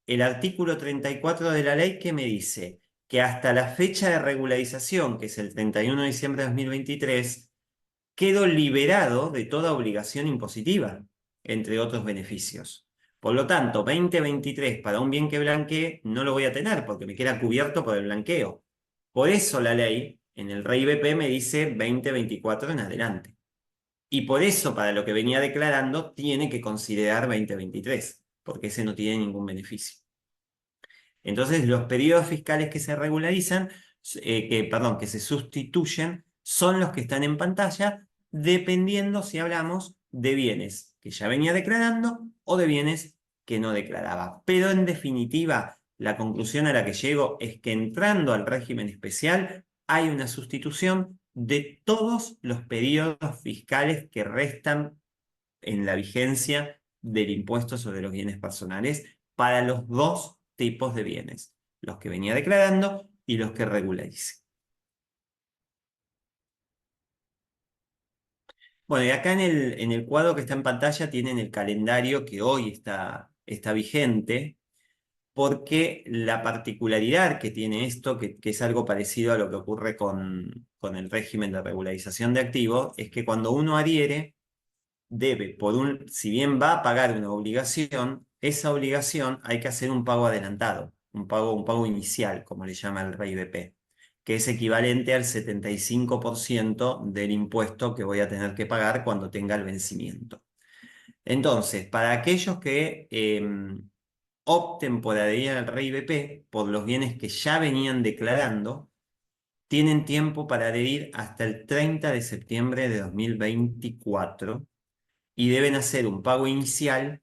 el artículo 34 de la ley que me dice que hasta la fecha de regularización, que es el 31 de diciembre de 2023, quedo liberado de toda obligación impositiva, entre otros beneficios. Por lo tanto, 2023 para un bien que blanquee no lo voy a tener porque me queda cubierto por el blanqueo. Por eso la ley en el REIBP me dice 2024 en adelante. Y por eso para lo que venía declarando tiene que considerar 2023, porque ese no tiene ningún beneficio. Entonces los periodos fiscales que se regularizan, que se sustituyen, son los que están en pantalla, dependiendo si hablamos de bienes que ya venía declarando o de bienes que no declaraba. Pero en definitiva, la conclusión a la que llego es que entrando al régimen especial hay una sustitución de todos los periodos fiscales que restan en la vigencia del impuesto sobre los bienes personales para los dos tipos de bienes, los que venía declarando y los que regularice. Bueno, y acá en el cuadro que está en pantalla tienen el calendario que hoy está vigente, porque la particularidad que tiene esto, que es algo parecido a lo que ocurre con el régimen de regularización de activos, es que cuando uno adhiere, debe, si bien va a pagar una obligación, esa obligación hay que hacer un pago adelantado, un pago inicial, como le llama el REIBP, que es equivalente al 75% del impuesto que voy a tener que pagar cuando tenga el vencimiento. Entonces, para aquellos que opten por adherir al REIBP por los bienes que ya venían declarando, tienen tiempo para adherir hasta el 30 de septiembre de 2024 y deben hacer un pago inicial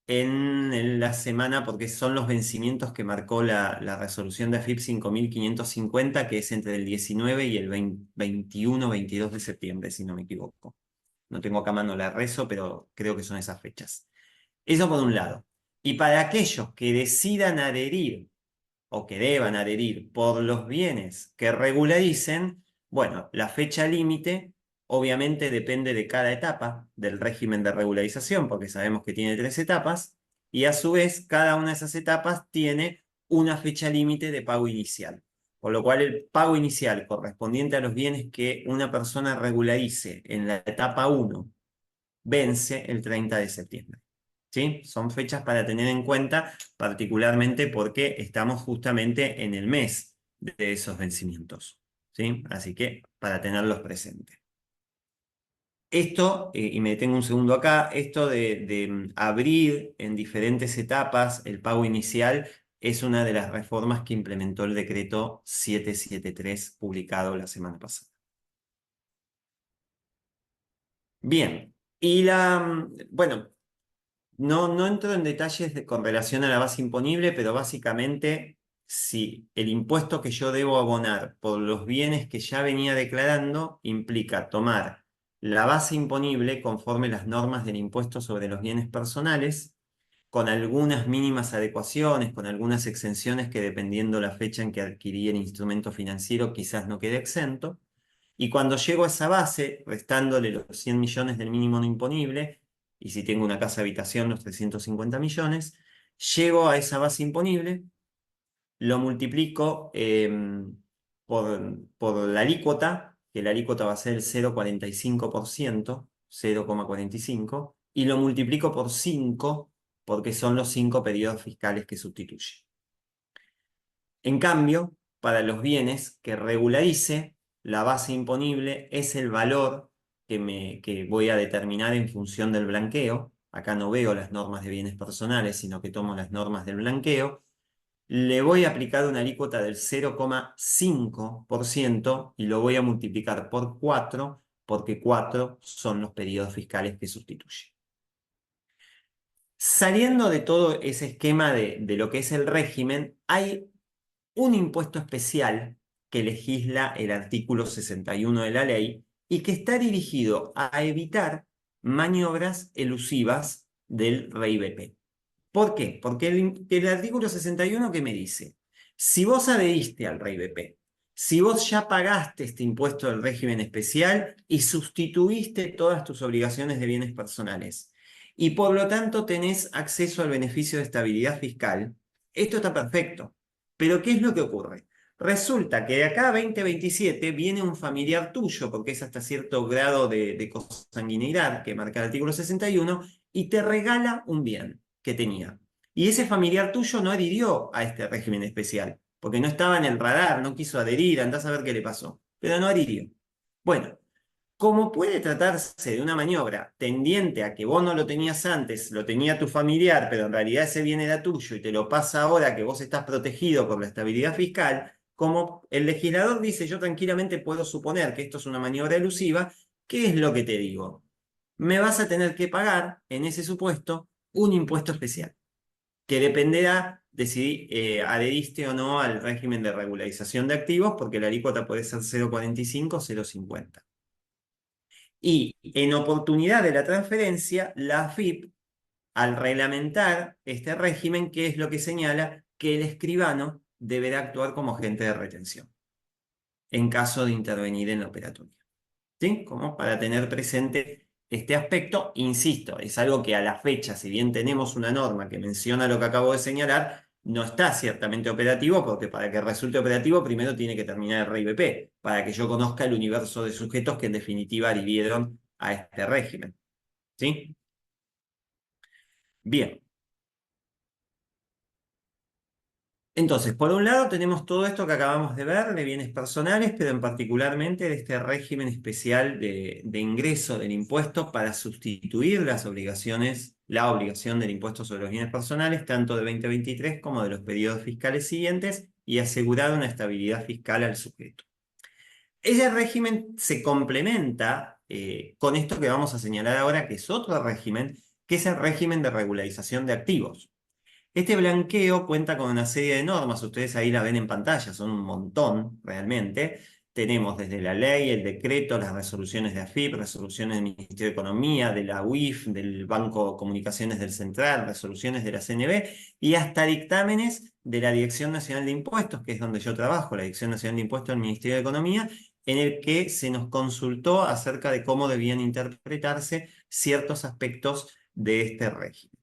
en la semana, porque son los vencimientos que marcó la resolución de AFIP 5550, que es entre el 19 y el 21-22 de septiembre, si no me equivoco. No tengo acá a mano la rezo, pero creo que son esas fechas. Eso por un lado. Y para aquellos que decidan adherir o que deban adherir por los bienes que regularicen, bueno, la fecha límite obviamente depende de cada etapa del régimen de regularización, porque sabemos que tiene 3 etapas, y a su vez cada una de esas etapas tiene una fecha límite de pago inicial. Por lo cual el pago inicial correspondiente a los bienes que una persona regularice en la etapa 1 vence el 30 de septiembre. ¿Sí? Son fechas para tener en cuenta, particularmente porque estamos justamente en el mes de esos vencimientos. ¿Sí? Así que para tenerlos presentes. Esto, y me detengo un segundo acá, esto de abrir en diferentes etapas el pago inicial es una de las reformas que implementó el decreto 773 publicado la semana pasada. Bien, bueno, no entro en detalles con relación a la base imponible, pero básicamente, si el impuesto que yo debo abonar por los bienes que ya venía declarando implica tomar la base imponible conforme las normas del impuesto sobre los bienes personales, con algunas mínimas adecuaciones, con algunas exenciones que dependiendo la fecha en que adquirí el instrumento financiero quizás no quede exento. Y cuando llego a esa base, restándole los 100 millones del mínimo no imponible, y si tengo una casa habitación, los 350 millones, llego a esa base imponible, lo multiplico por la alícuota, que la alícuota va a ser el 0,45%, 0,45, y lo multiplico por 5, porque son los 5 periodos fiscales que sustituye. En cambio, para los bienes que regularice, la base imponible es el valor que voy a determinar en función del blanqueo. Acá no veo las normas de bienes personales, sino que tomo las normas del blanqueo. Le voy a aplicar una alícuota del 0,5% y lo voy a multiplicar por 4, porque 4 son los periodos fiscales que sustituye. Saliendo de todo ese esquema de lo que es el régimen, hay un impuesto especial que legisla el artículo 61 de la ley y que está dirigido a evitar maniobras elusivas del REIBP. ¿Por qué? Porque el artículo 61 que me dice, si vos adheriste al REIBP, si vos ya pagaste este impuesto del régimen especial y sustituiste todas tus obligaciones de bienes personales, y por lo tanto tenés acceso al beneficio de estabilidad fiscal, esto está perfecto. Pero ¿qué es lo que ocurre? Resulta que de acá a 2027 viene un familiar tuyo, porque es hasta cierto grado de consanguinidad que marca el artículo 61, y te regala un bien que tenía. Y ese familiar tuyo no adhirió a este régimen especial, porque no estaba en el radar, no quiso adherir, andás a ver qué le pasó, pero no adhirió. Bueno, como puede tratarse de una maniobra tendiente a que vos no lo tenías antes, lo tenía tu familiar, pero en realidad ese bien era tuyo y te lo pasa ahora que vos estás protegido por la estabilidad fiscal, como el legislador dice, yo tranquilamente puedo suponer que esto es una maniobra elusiva, ¿qué es lo que te digo? Me vas a tener que pagar, en ese supuesto, un impuesto especial, que dependerá de si adheriste o no al régimen de regularización de activos, porque la alícuota puede ser 0,45 o 0,50. Y en oportunidad de la transferencia, la AFIP, al reglamentar este régimen, ¿qué es lo que señala? Que el escribano deberá actuar como agente de retención en caso de intervenir en la operatoria. ¿Sí? Como para tener presente este aspecto, insisto, es algo que a la fecha, si bien tenemos una norma que menciona lo que acabo de señalar, no está ciertamente operativo, porque para que resulte operativo primero tiene que terminar el RIBP, para que yo conozca el universo de sujetos que en definitiva adhirieron a este régimen. ¿Sí? Bien. Entonces, por un lado tenemos todo esto que acabamos de ver de bienes personales, pero en particularmente de este régimen especial de ingreso del impuesto para sustituir las obligaciones, la obligación del impuesto sobre los bienes personales, tanto de 2023 como de los periodos fiscales siguientes, y asegurar una estabilidad fiscal al sujeto. Ese régimen se complementa con esto que vamos a señalar ahora, que es otro régimen, que es el régimen de regularización de activos. Este blanqueo cuenta con una serie de normas, ustedes ahí la ven en pantalla, son un montón realmente. Tenemos desde la ley, el decreto, las resoluciones de AFIP, resoluciones del Ministerio de Economía, de la UIF, del Banco de Comunicaciones del Central, resoluciones de la CNB y hasta dictámenes de la Dirección Nacional de Impuestos, que es donde yo trabajo, la Dirección Nacional de Impuestos del Ministerio de Economía, en el que se nos consultó acerca de cómo debían interpretarse ciertos aspectos de este régimen.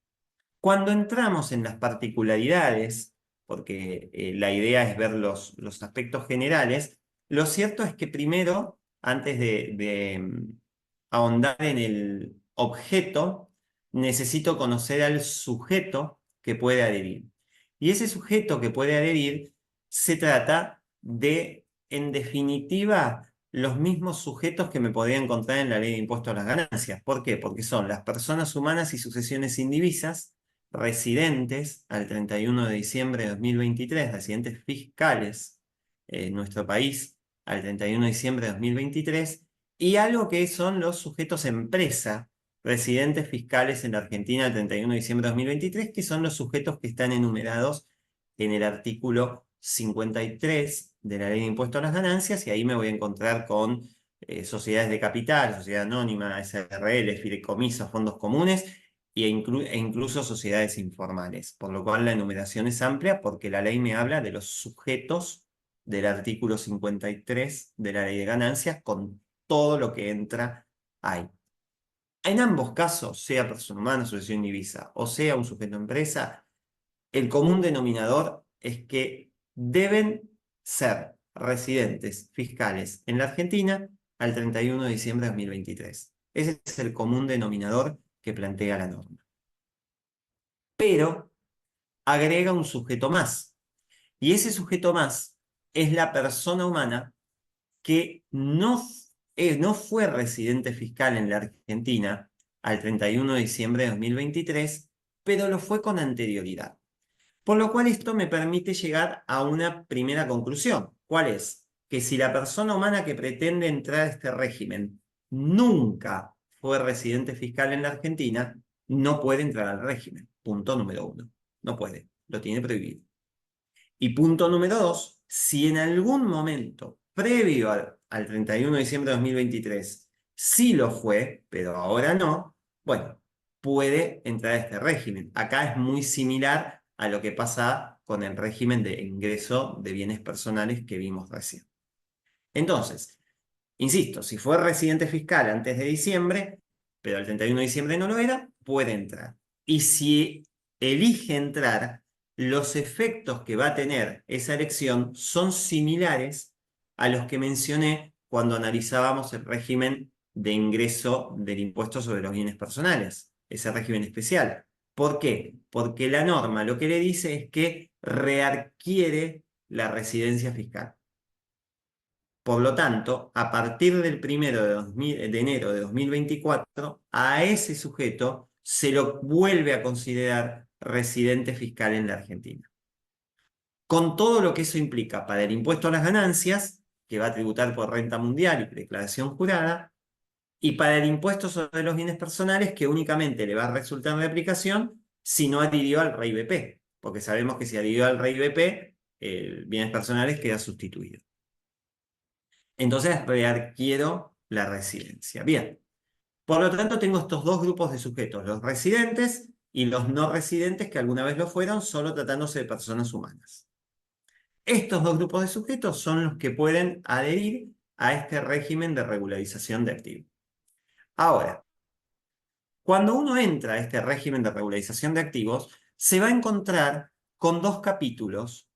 Cuando entramos en las particularidades, porque la idea es ver los aspectos generales, lo cierto es que primero, antes de ahondar en el objeto, necesito conocer al sujeto que puede adherir. Y ese sujeto que puede adherir se trata de, en definitiva, los mismos sujetos que me podría encontrar en la ley de impuestos a las ganancias. ¿Por qué? Porque son las personas humanas y sucesiones indivisas, residentes al 31 de diciembre de 2023, residentes fiscales en nuestro país al 31 de diciembre de 2023, y algo que son los sujetos empresa, residentes fiscales en la Argentina al 31 de diciembre de 2023, que son los sujetos que están enumerados en el artículo 53 de la Ley de Impuestos a las Ganancias, y ahí me voy a encontrar con sociedades de capital, sociedad anónima, SRL, fideicomisos, fondos comunes, e incluso sociedades informales, por lo cual la enumeración es amplia porque la ley me habla de los sujetos del artículo 53 de la ley de ganancias con todo lo que entra ahí. En ambos casos, sea persona humana, asociación divisa, o sea un sujeto empresa, el común denominador es que deben ser residentes fiscales en la Argentina al 31 de diciembre de 2023. Ese es el común denominador que plantea la norma. Pero agrega un sujeto más. Y ese sujeto más es la persona humana que no fue residente fiscal en la Argentina al 31 de diciembre de 2023, pero lo fue con anterioridad. Por lo cual esto me permite llegar a una primera conclusión. ¿Cuál es? Que si la persona humana que pretende entrar a este régimen nunca fue residente fiscal en la Argentina, no puede entrar al régimen. Punto número 1. No puede. Lo tiene prohibido. Y punto número 2, si en algún momento previo al 31 de diciembre de 2023 sí lo fue, pero ahora no, bueno, puede entrar a este régimen. Acá es muy similar a lo que pasa con el régimen de ingreso de bienes personales que vimos recién. Entonces, insisto, si fue residente fiscal antes de diciembre, pero el 31 de diciembre no lo era, puede entrar. Y si elige entrar, los efectos que va a tener esa elección son similares a los que mencioné cuando analizábamos el régimen de ingreso del impuesto sobre los bienes personales, ese régimen especial. ¿Por qué? Porque la norma lo que le dice es que readquiere la residencia fiscal. Por lo tanto, a partir del 1 de enero de 2024, a ese sujeto se lo vuelve a considerar residente fiscal en la Argentina. Con todo lo que eso implica para el impuesto a las ganancias, que va a tributar por renta mundial y declaración jurada, y para el impuesto sobre los bienes personales, que únicamente le va a resultar de aplicación si no adhirió al REI BP, porque sabemos que si adhirió al REI BP, bienes personales queda sustituido. Entonces readquiero la residencia. Bien, por lo tanto tengo estos dos grupos de sujetos, los residentes y los no residentes que alguna vez lo fueron, solo tratándose de personas humanas. Estos dos grupos de sujetos son los que pueden adherir a este régimen de regularización de activos. Ahora, cuando uno entra a este régimen de regularización de activos, se va a encontrar con dos capítulos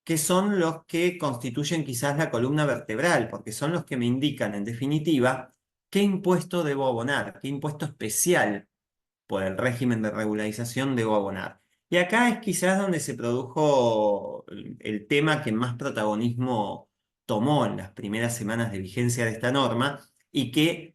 que son los que constituyen quizás la columna vertebral, porque son los que me indican, en definitiva, qué impuesto debo abonar, qué impuesto especial por el régimen de regularización debo abonar. Y acá es quizás donde se produjo el tema que más protagonismo tomó en las primeras semanas de vigencia de esta norma y que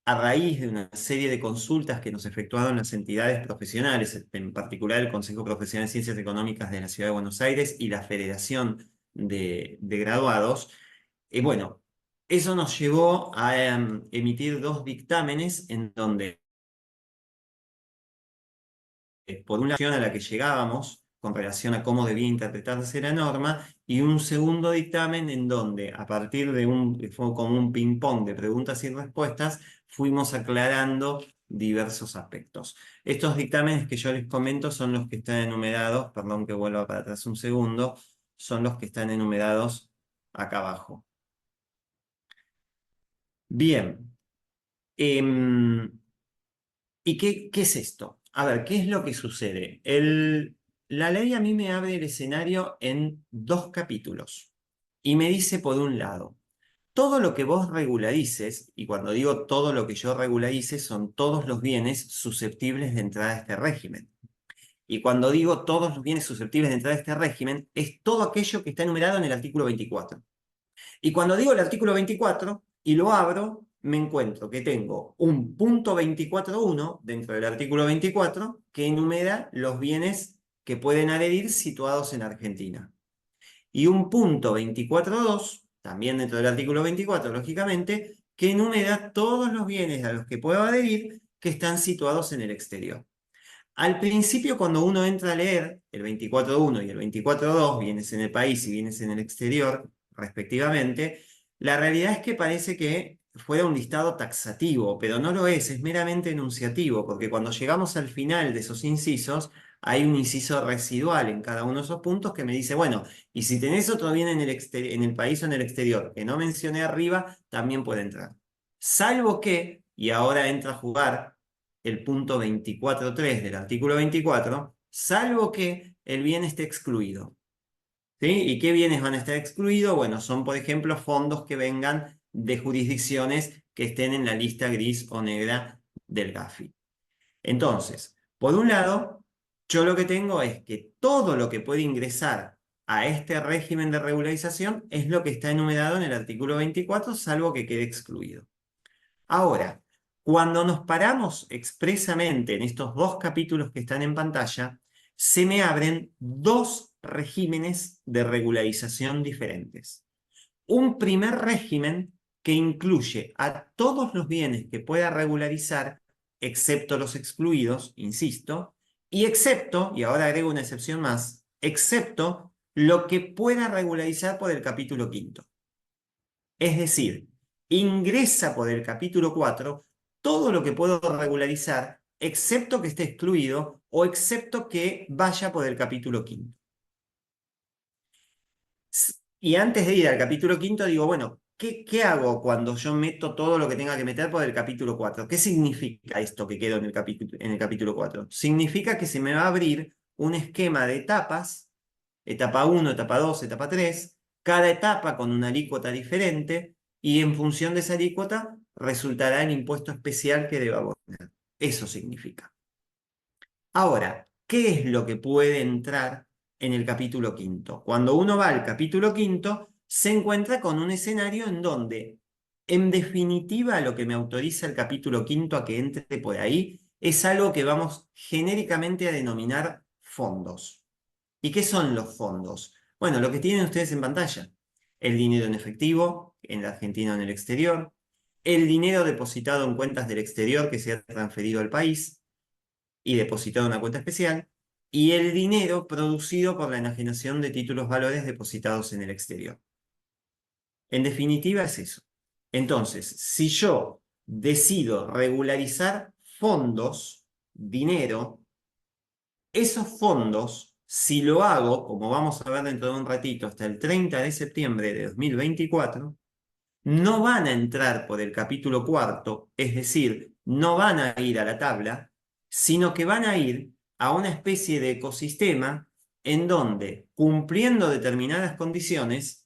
a raíz de una serie de consultas que nos efectuaron las entidades profesionales, en particular el Consejo Profesional de Ciencias Económicas de la Ciudad de Buenos Aires y la Federación de Graduados, bueno, eso nos llevó a emitir dos dictámenes en donde, por una acción a la que llegábamos con relación a cómo debía interpretarse la norma, y un segundo dictamen en donde, a partir fue como un ping-pong de preguntas y respuestas, fuimos aclarando diversos aspectos. Estos dictámenes que yo les comento son los que están enumerados, perdón que vuelva para atrás un segundo, son los que están enumerados acá abajo. Bien. ¿Y qué es esto? A ver, ¿qué es lo que sucede? La ley a mí me abre el escenario en dos capítulos y me dice, por un lado, todo lo que vos regularices, y cuando digo todo lo que yo regularice, son todos los bienes susceptibles de entrada a este régimen. Y cuando digo todos los bienes susceptibles de entrada a este régimen, es todo aquello que está enumerado en el artículo 24. Y cuando digo el artículo 24 y lo abro, me encuentro que tengo un punto 24.1 dentro del artículo 24 que enumera los bienes que pueden adherir situados en Argentina. Y un punto 24.2, también dentro del artículo 24, lógicamente, que enumera todos los bienes a los que puedo adherir que están situados en el exterior. Al principio, cuando uno entra a leer el 24.1 y el 24.2, bienes en el país y bienes en el exterior, respectivamente, la realidad es que parece que fuera un listado taxativo, pero no lo es meramente enunciativo, porque cuando llegamos al final de esos incisos, hay un inciso residual en cada uno de esos puntos que me dice, bueno, y si tenés otro bien en el país o en el exterior que no mencioné arriba, también puede entrar. Salvo que, y ahora entra a jugar el punto 24.3 del artículo 24, salvo que el bien esté excluido. ¿Sí? ¿Y qué bienes van a estar excluidos? Bueno, son, por ejemplo, fondos que vengan de jurisdicciones que estén en la lista gris o negra del GAFI. Entonces, por un lado, yo lo que tengo es que todo lo que puede ingresar a este régimen de regularización es lo que está enumerado en el artículo 24, salvo que quede excluido. Ahora, cuando nos paramos expresamente en estos dos capítulos que están en pantalla, se me abren dos regímenes de regularización diferentes. Un primer régimen que incluye a todos los bienes que pueda regularizar, excepto los excluidos, insisto, y excepto, y ahora agrego una excepción más, excepto lo que pueda regularizar por el capítulo quinto. Es decir, ingresa por el capítulo 4 todo lo que puedo regularizar, excepto que esté excluido o excepto que vaya por el capítulo quinto. Y antes de ir al capítulo quinto, digo, bueno, ¿qué hago cuando yo meto todo lo que tenga que meter por el capítulo 4? ¿Qué significa esto que quedó en el capítulo 4? Significa que se me va a abrir un esquema de etapas, etapa 1, etapa 2, etapa 3, cada etapa con una alícuota diferente, y en función de esa alícuota resultará el impuesto especial que deba abonar. Eso significa. Ahora, ¿qué es lo que puede entrar en el capítulo quinto? Cuando uno va al capítulo quinto, se encuentra con un escenario en donde, en definitiva, lo que me autoriza el capítulo quinto a que entre por ahí es algo que vamos genéricamente a denominar fondos. ¿Y qué son los fondos? Bueno, lo que tienen ustedes en pantalla. El dinero en efectivo, en la Argentina o en el exterior. El dinero depositado en cuentas del exterior que se ha transferido al país y depositado en una cuenta especial, y el dinero producido por la enajenación de títulos valores depositados en el exterior. En definitiva es eso. Entonces, si yo decido regularizar fondos, dinero, esos fondos, si lo hago, como vamos a ver dentro de un ratito, hasta el 30 de septiembre de 2024, no van a entrar por el capítulo cuarto, es decir, no van a ir a la tabla, sino que van a ir a una especie de ecosistema en donde, cumpliendo determinadas condiciones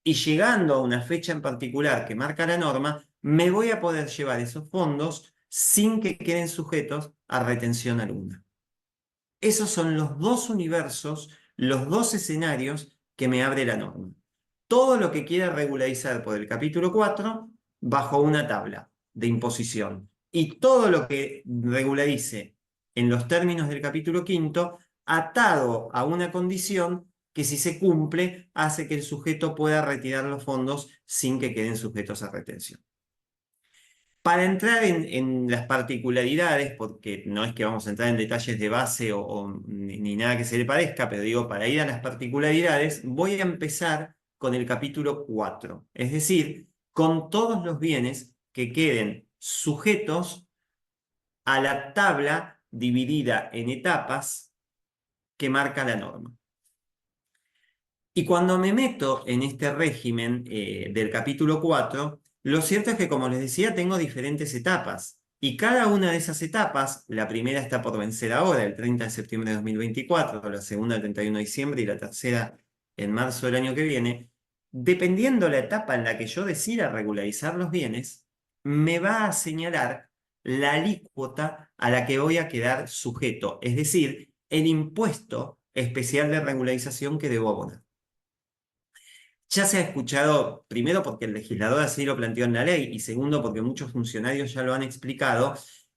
y llegando a una fecha en particular que marca la norma, me voy a poder llevar esos fondos sin que queden sujetos a retención alguna. Esos son los dos universos, los dos escenarios que me abre la norma. Todo lo que quiera regularizar por el capítulo 4 bajo una tabla de imposición, y todo lo que regularice en los términos del capítulo 5 atado a una condición que, si se cumple, hace que el sujeto pueda retirar los fondos sin que queden sujetos a retención. Para entrar en las particularidades, porque no es que vamos a entrar en detalles de base ni nada que se le parezca, pero digo, para ir a las particularidades, voy a empezar con el capítulo 4, es decir, con todos los bienes que queden sujetos a la tabla dividida en etapas que marca la norma. Y cuando me meto en este régimen del capítulo 4, lo cierto es que, como les decía, tengo diferentes etapas. Y cada una de esas etapas, la primera está por vencer ahora, el 30 de septiembre de 2024, la segunda el 31 de diciembre y la tercera en marzo del año que viene, dependiendo la etapa en la que yo decida regularizar los bienes, me va a señalar la alícuota a la que voy a quedar sujeto, es decir, el impuesto especial de regularización que debo abonar. Ya se ha escuchado, primero porque el legislador así lo planteó en la ley, y segundo porque muchos funcionarios ya lo han explicado,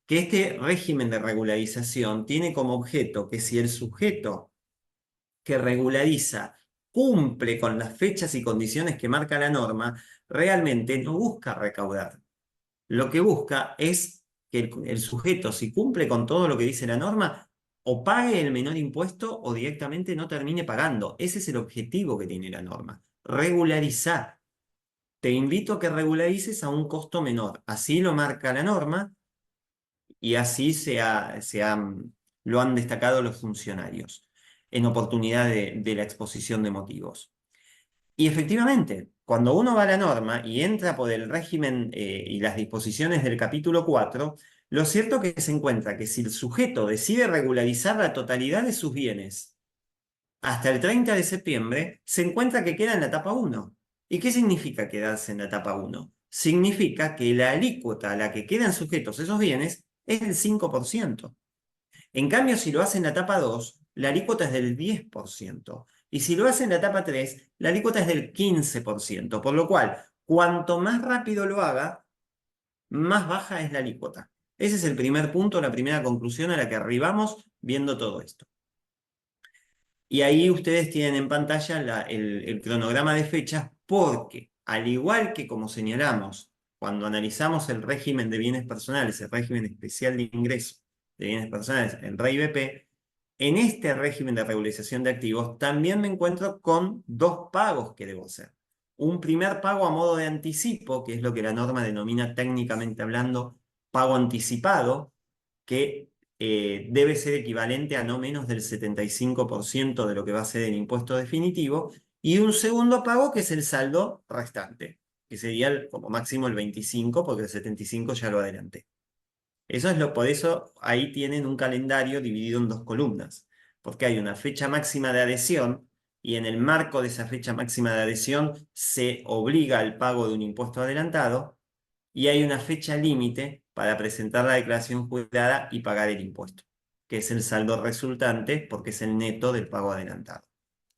que este régimen de regularización tiene como objeto que, si el sujeto que regulariza cumple con las fechas y condiciones que marca la norma, realmente no busca recaudar. Lo que busca es que el sujeto, si cumple con todo lo que dice la norma, o pague el menor impuesto o directamente no termine pagando. Ese es el objetivo que tiene la norma: regularizar. te invito a que regularices a un costo menor. Así lo marca la norma y así lo han destacado los funcionarios en oportunidad de la exposición de motivos. Y efectivamente, cuando uno va a la norma y entra por el régimen y las disposiciones del capítulo 4, lo cierto es que se encuentra que si el sujeto decide regularizar la totalidad de sus bienes hasta el 30 de septiembre, se encuentra que queda en la etapa 1. ¿Y qué significa quedarse en la etapa 1? Significa que la alícuota a la que quedan sujetos esos bienes es del 5%. En cambio, si lo hace en la etapa 2, la alícuota es del 10%. Y si lo hace en la etapa 3, la alícuota es del 15%. Por lo cual, cuanto más rápido lo haga, más baja es la alícuota. Ese es el primer punto, la primera conclusión a la que arribamos viendo todo esto. Y ahí ustedes tienen en pantalla el cronograma de fechas porque, al igual que como señalamos, cuando analizamos el régimen de bienes personales, el régimen especial de ingreso de bienes personales, el REIBP, en este régimen de regularización de activos también me encuentro con dos pagos que debo hacer. Un primer pago a modo de anticipo, que es lo que la norma denomina técnicamente hablando pago anticipado, que debe ser equivalente a no menos del 75% de lo que va a ser el impuesto definitivo, y un segundo pago que es el saldo restante, que sería como máximo el 25%, porque el 75% ya lo adelanté. Por eso ahí tienen un calendario dividido en dos columnas, porque hay una fecha máxima de adhesión y en el marco de esa fecha máxima de adhesión se obliga al pago de un impuesto adelantado y hay una fecha límite para presentar la declaración jurada y pagar el impuesto, que es el saldo resultante porque es el neto del pago adelantado.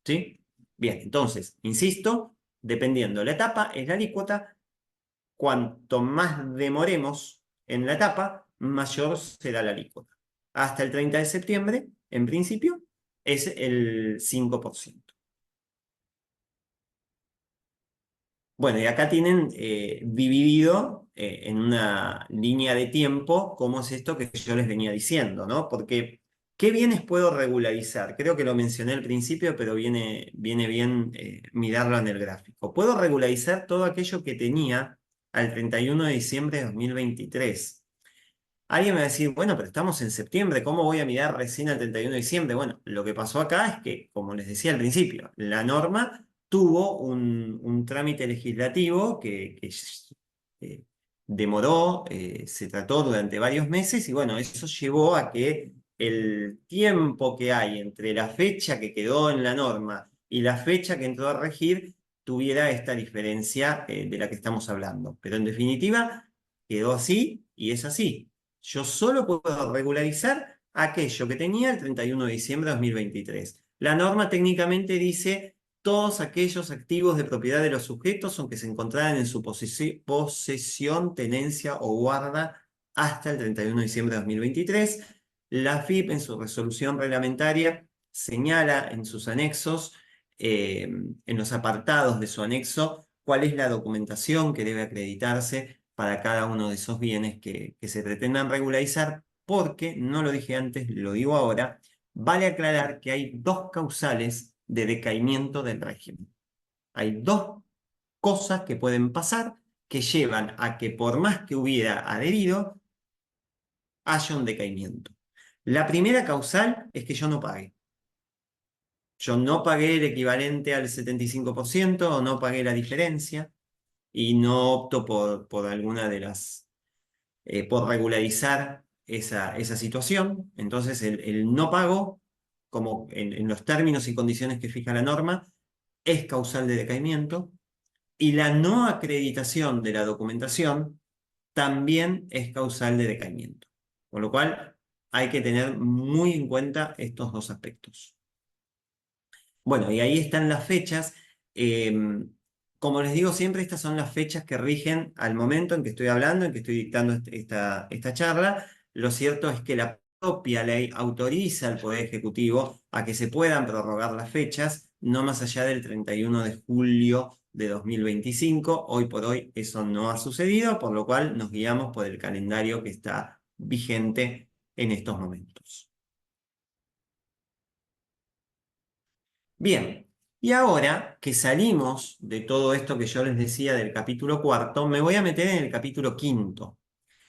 ¿Sí? Bien, entonces, insisto, dependiendo de la etapa, es la alícuota. Cuanto más demoremos en la etapa, mayor será la alícuota. Hasta el 30 de septiembre, en principio, es el 5%. Bueno, y acá tienen dividido en una línea de tiempo cómo es esto que yo les venía diciendo, ¿no? Porque, ¿qué bienes puedo regularizar? Creo que lo mencioné al principio, pero viene bien mirarlo en el gráfico. Puedo regularizar todo aquello que tenía al 31 de diciembre de 2023. Alguien me va a decir, bueno, pero estamos en septiembre, ¿cómo voy a mirar recién al 31 de diciembre? Bueno, lo que pasó acá es que, como les decía al principio, la norma tuvo un trámite legislativo que eh, demoró, se trató durante varios meses y bueno, eso llevó a que el tiempo que hay entre la fecha que quedó en la norma y la fecha que entró a regir tuviera esta diferencia de la que estamos hablando. Pero en definitiva, quedó así y es así. Yo solo puedo regularizar aquello que tenía el 31 de diciembre de 2023. La norma técnicamente dice todos aquellos activos de propiedad de los sujetos aunque se encontraran en su posesión, tenencia o guarda hasta el 31 de diciembre de 2023. La AFIP en su resolución reglamentaria señala en sus anexos, en los apartados de su anexo, cuál es la documentación que debe acreditarse para cada uno de esos bienes que se pretendan regularizar, porque, no lo dije antes, lo digo ahora, vale aclarar que hay dos causales de decaimiento del régimen. Hay dos cosas que pueden pasar que llevan a que por más que hubiera adherido, haya un decaimiento. La primera causal es que yo no pague. Yo no pagué el equivalente al 75% o no pagué la diferencia y no opto por alguna de las por regularizar esa situación. Entonces, el no pago, como en los términos y condiciones que fija la norma, es causal de decaimiento. Y la no acreditación de la documentación también es causal de decaimiento. Con lo cual, hay que tener muy en cuenta estos dos aspectos. Bueno, y ahí están las fechas. Como les digo siempre, estas son las fechas que rigen al momento en que estoy hablando, en que estoy dictando esta charla. Lo cierto es que la propia ley autoriza al Poder Ejecutivo a que se puedan prorrogar las fechas, no más allá del 31 de julio de 2025. Hoy por hoy eso no ha sucedido, por lo cual nos guiamos por el calendario que está vigente en estos momentos. Bien. Y ahora que salimos de todo esto que yo les decía del capítulo cuarto, me voy a meter en el capítulo quinto.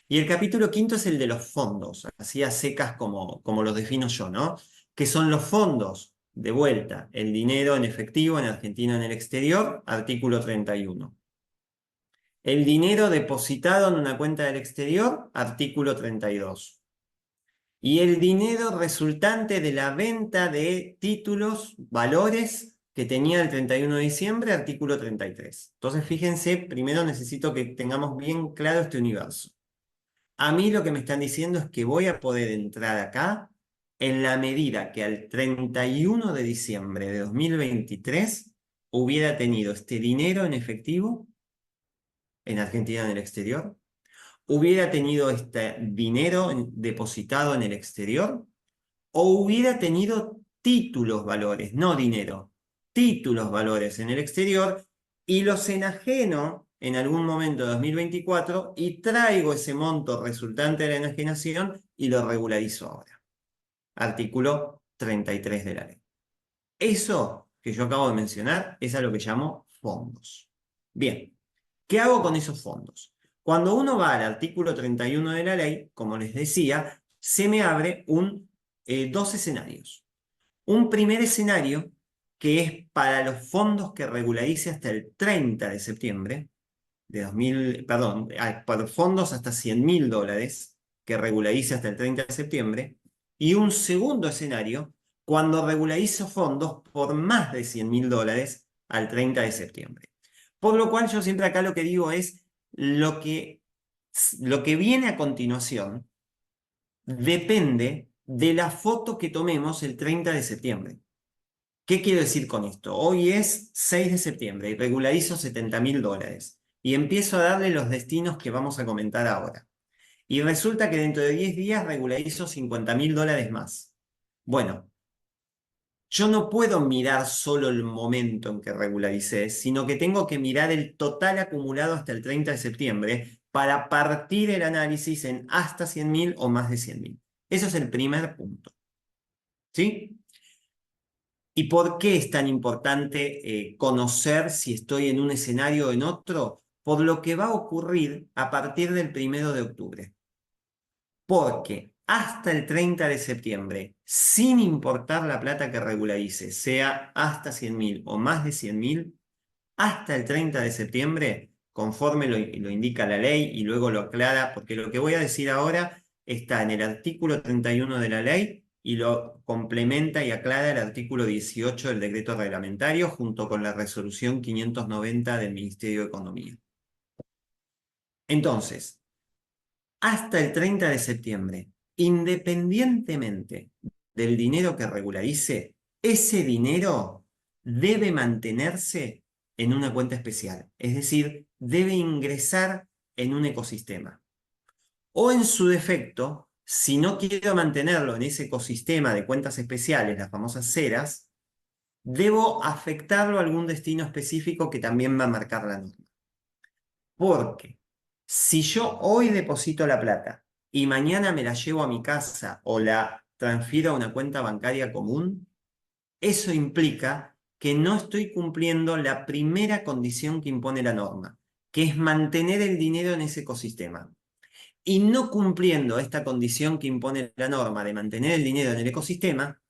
Y el capítulo quinto es el de los fondos, así a secas como los defino yo, ¿no? Que son los fondos, de vuelta, el dinero en efectivo en Argentina en el exterior, artículo 31. El dinero depositado en una cuenta del exterior, artículo 32. Y el dinero resultante de la venta de títulos, valores que tenía el 31 de diciembre, artículo 33. Entonces, fíjense, primero necesito que tengamos bien claro este universo. A mí lo que me están diciendo es que voy a poder entrar acá en la medida que al 31 de diciembre de 2023 hubiera tenido este dinero en efectivo en Argentina en el exterior, hubiera tenido este dinero depositado en el exterior o hubiera tenido títulos valores, no dinero, títulos valores en el exterior y los enajeno en algún momento de 2024 y traigo ese monto resultante de la enajenación y lo regularizo ahora. Artículo 33 de la ley. Eso que yo acabo de mencionar es a lo que llamo fondos. Bien, ¿qué hago con esos fondos? Cuando uno va al artículo 31 de la ley, como les decía, se me abre dos escenarios. Un primer escenario que es para los fondos que regularice hasta el 30 de septiembre de 2000, perdón, para fondos hasta $100.000 que regularice hasta el 30 de septiembre, y un segundo escenario cuando regularizo fondos por más de $100.000 al 30 de septiembre. Por lo cual yo siempre acá lo que digo es lo que viene a continuación depende de la foto que tomemos el 30 de septiembre. ¿Qué quiero decir con esto? Hoy es 6 de septiembre y regularizo $70.000 y empiezo a darle los destinos que vamos a comentar ahora. Y resulta que dentro de 10 días regularizo $50.000 más. Bueno, yo no puedo mirar solo el momento en que regularicé, sino que tengo que mirar el total acumulado hasta el 30 de septiembre para partir el análisis en hasta 100.000 o más de 100.000. Eso es el primer punto. ¿Sí? ¿Y por qué es tan importante conocer si estoy en un escenario o en otro? Por lo que va a ocurrir a partir del 1 de octubre. Porque hasta el 30 de septiembre, sin importar la plata que regularice, sea hasta 100.000 o más de 100.000, hasta el 30 de septiembre, conforme lo indica la ley y luego lo aclara, porque lo que voy a decir ahora está en el artículo 31 de la ley y lo complementa y aclara el artículo 18 del decreto reglamentario junto con la resolución 590 del Ministerio de Economía. Entonces, hasta el 30 de septiembre, independientemente del dinero que regularice, ese dinero debe mantenerse en una cuenta especial, es decir, debe ingresar en un ecosistema. O en su defecto, si no quiero mantenerlo en ese ecosistema de cuentas especiales, las famosas ceras, debo afectarlo a algún destino específico que también va a marcar la norma. Porque si yo hoy deposito la plata y mañana me la llevo a mi casa o la transfiero a una cuenta bancaria común, eso implica que no estoy cumpliendo la primera condición que impone la norma, que es mantener el dinero en ese ecosistema. Y no cumpliendo esta condición que impone la norma de mantener el dinero en el ecosistema,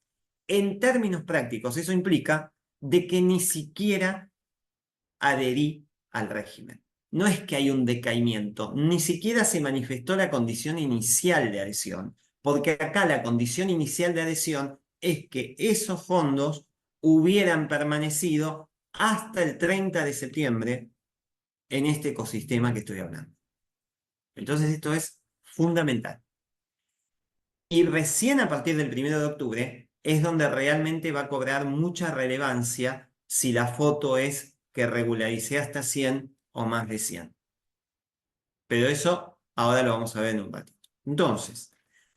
en términos prácticos eso implica de que ni siquiera adherí al régimen. No es que hay un decaimiento, ni siquiera se manifestó la condición inicial de adhesión, porque acá la condición inicial de adhesión es que esos fondos hubieran permanecido hasta el 30 de septiembre en este ecosistema que estoy hablando. Entonces esto es fundamental. Y recién a partir del 1 de octubre es donde realmente va a cobrar mucha relevancia si la foto es que regularicé hasta 100 o más de 100. Pero eso ahora lo vamos a ver en un ratito. Entonces,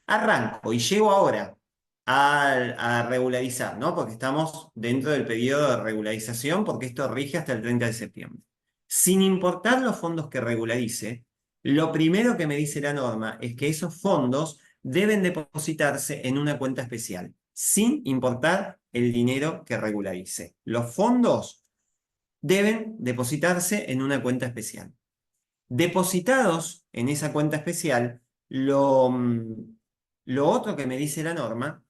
arranco y llego ahora a regularizar, ¿no? Porque estamos dentro del periodo de regularización, porque esto rige hasta el 30 de septiembre. Sin importar los fondos que regularice, lo primero que me dice la norma es que esos fondos deben depositarse en una cuenta especial. sin importar el dinero que regularice. Los fondos deben depositarse en una cuenta especial. Depositados en esa cuenta especial, lo otro que me dice la norma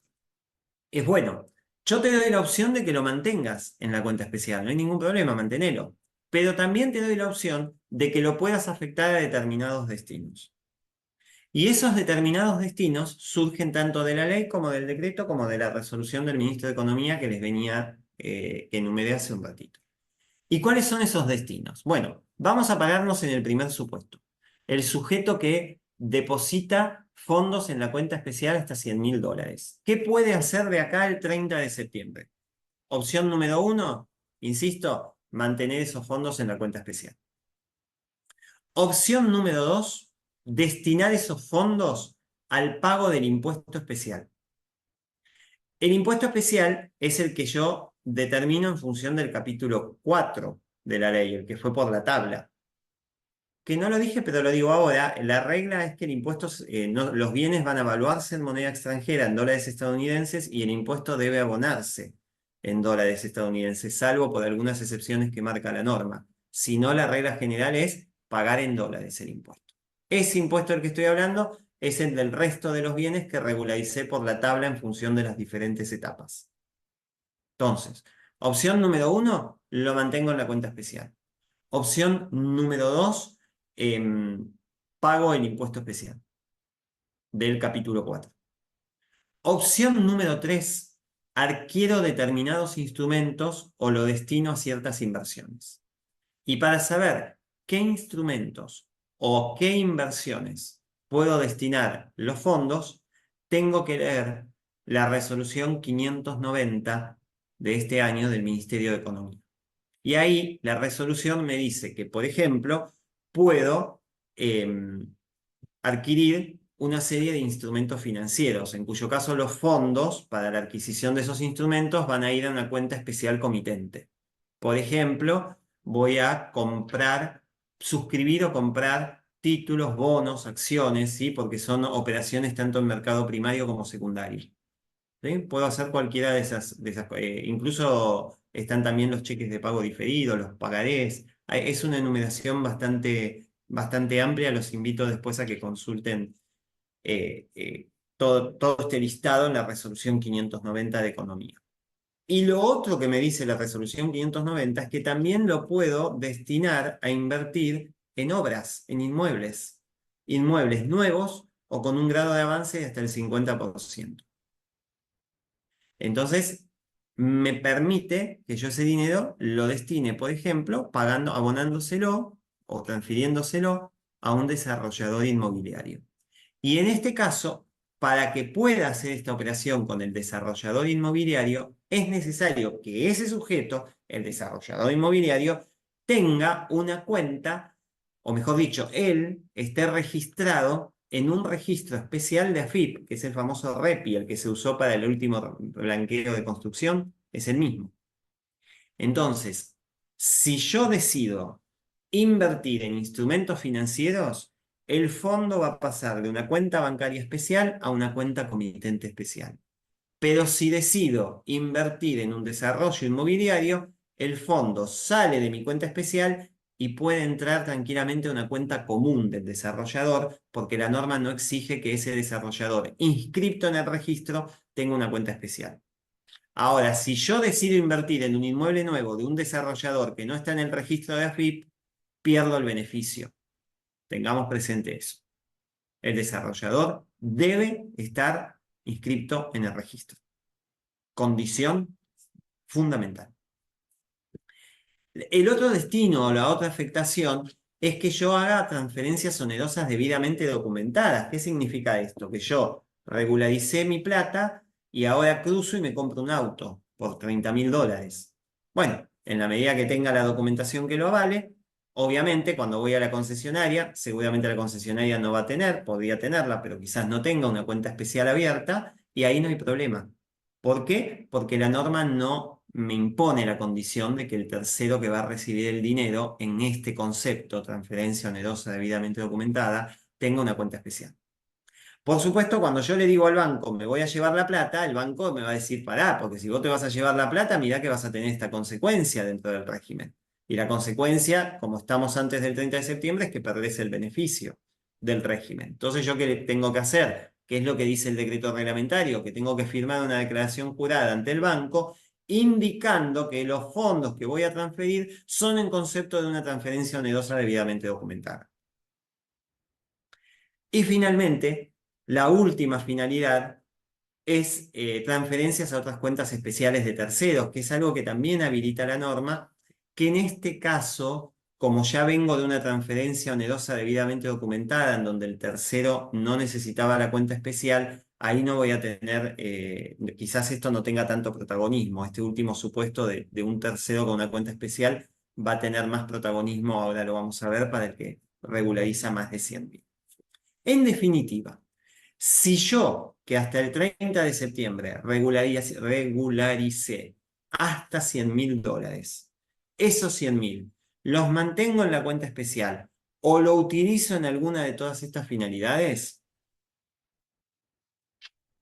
es, bueno, yo te doy la opción de que lo mantengas en la cuenta especial, no hay ningún problema, mantenelo. Pero también te doy la opción de que lo puedas afectar a determinados destinos. Y esos determinados destinos surgen tanto de la ley como del decreto, como de la resolución del ministro de Economía que les venía, que enumeré hace un ratito. ¿Y cuáles son esos destinos? Bueno, vamos a pararnos en el primer supuesto. El sujeto que deposita fondos en la cuenta especial hasta $100.000. ¿Qué puede hacer de acá el 30 de septiembre? Opción número 1, insisto, mantener esos fondos en la cuenta especial. Opción número 2, destinar esos fondos al pago del impuesto especial. El impuesto especial es el que yo determino en función del capítulo 4 de la ley, el que fue por la tabla. Que no lo dije, pero lo digo ahora, la regla es que el impuesto, los bienes van a evaluarse en moneda extranjera, en dólares estadounidenses, y el impuesto debe abonarse en dólares estadounidenses, salvo por algunas excepciones que marca la norma. Si no, la regla general es pagar en dólares el impuesto. Ese impuesto del que estoy hablando es el del resto de los bienes que regularicé por la tabla en función de las diferentes etapas. Entonces, opción número 1, lo mantengo en la cuenta especial. Opción número 2, pago el impuesto especial del capítulo 4. Opción número 3, adquiero determinados instrumentos o lo destino a ciertas inversiones. Y para saber qué instrumentos o qué inversiones puedo destinar los fondos, tengo que leer la resolución 590 de este año del Ministerio de Economía. Y ahí la resolución me dice que, por ejemplo, puedo adquirir una serie de instrumentos financieros, en cuyo caso los fondos para la adquisición de esos instrumentos van a ir a una cuenta especial comitente. Por ejemplo, voy a suscribir o comprar títulos, bonos, acciones, ¿sí? Porque son operaciones tanto en mercado primario como secundario. ¿Sí? Puedo hacer cualquiera de esas incluso están también los cheques de pago diferido, los pagarés. Es una enumeración bastante amplia. Los invito después a que consulten todo este listado en la resolución 590 de Economía. Y lo otro que me dice la resolución 590 es que también lo puedo destinar a invertir en obras, en inmuebles nuevos o con un grado de avance de hasta el 50%. Entonces, me permite que yo ese dinero lo destine, por ejemplo, abonándoselo o transfiriéndoselo a un desarrollador inmobiliario. Y en este caso, para que pueda hacer esta operación con el desarrollador inmobiliario, es necesario que ese sujeto, el desarrollador inmobiliario, tenga una cuenta, o mejor dicho, él esté registrado en un registro especial de AFIP, que es el famoso REPI, el que se usó para el último blanqueo de construcción, es el mismo. Entonces, si yo decido invertir en instrumentos financieros, el fondo va a pasar de una cuenta bancaria especial a una cuenta comitente especial. Pero si decido invertir en un desarrollo inmobiliario, el fondo sale de mi cuenta especial y puede entrar tranquilamente a una cuenta común del desarrollador, porque la norma no exige que ese desarrollador inscripto en el registro tenga una cuenta especial. Ahora, si yo decido invertir en un inmueble nuevo de un desarrollador que no está en el registro de AFIP, pierdo el beneficio. Tengamos presente eso. El desarrollador debe estar inscripto en el registro. Condición fundamental. El otro destino o la otra afectación es que yo haga transferencias onerosas debidamente documentadas. ¿Qué significa esto? Que yo regularicé mi plata y ahora cruzo y me compro un auto por $30.000. Bueno, en la medida que tenga la documentación que lo avale, obviamente cuando voy a la concesionaria, seguramente la concesionaria no va a tener, podría tenerla, pero quizás no tenga una cuenta especial abierta y ahí no hay problema. ¿Por qué? Porque la norma no me impone la condición de que el tercero que va a recibir el dinero en este concepto, transferencia onerosa debidamente documentada, tenga una cuenta especial. Por supuesto, cuando yo le digo al banco, me voy a llevar la plata, el banco me va a decir, pará, porque si vos te vas a llevar la plata, mirá que vas a tener esta consecuencia dentro del régimen. Y la consecuencia, como estamos antes del 30 de septiembre, es que perdés el beneficio del régimen. Entonces, ¿yo qué tengo que hacer? ¿Qué es lo que dice el decreto reglamentario? Que tengo que firmar una declaración jurada ante el banco indicando que los fondos que voy a transferir son en concepto de una transferencia onerosa debidamente documentada. Y finalmente, la última finalidad es transferencias a otras cuentas especiales de terceros, que es algo que también habilita la norma, que en este caso, como ya vengo de una transferencia onerosa debidamente documentada, en donde el tercero no necesitaba la cuenta especial, ahí no voy a tener, quizás esto no tenga tanto protagonismo. Este último supuesto de un tercero con una cuenta especial va a tener más protagonismo, ahora lo vamos a ver, para el que regulariza más de 100.000. En definitiva, si yo, que hasta el 30 de septiembre regularicé hasta 100.000 dólares, esos 100.000 los mantengo en la cuenta especial o lo utilizo en alguna de todas estas finalidades,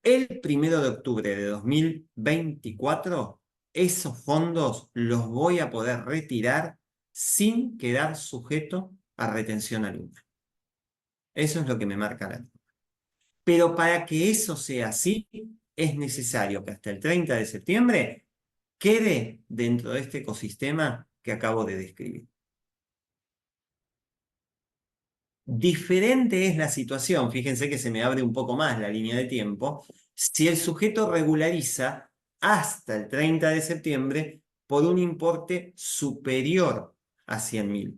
el 1 de octubre de 2024, esos fondos los voy a poder retirar sin quedar sujeto a retención alguna. Eso es lo que me marca la norma. Pero para que eso sea así, es necesario que hasta el 30 de septiembre quede dentro de este ecosistema que acabo de describir. Diferente es la situación, fíjense que se me abre un poco más la línea de tiempo, si el sujeto regulariza hasta el 30 de septiembre por un importe superior a 100.000.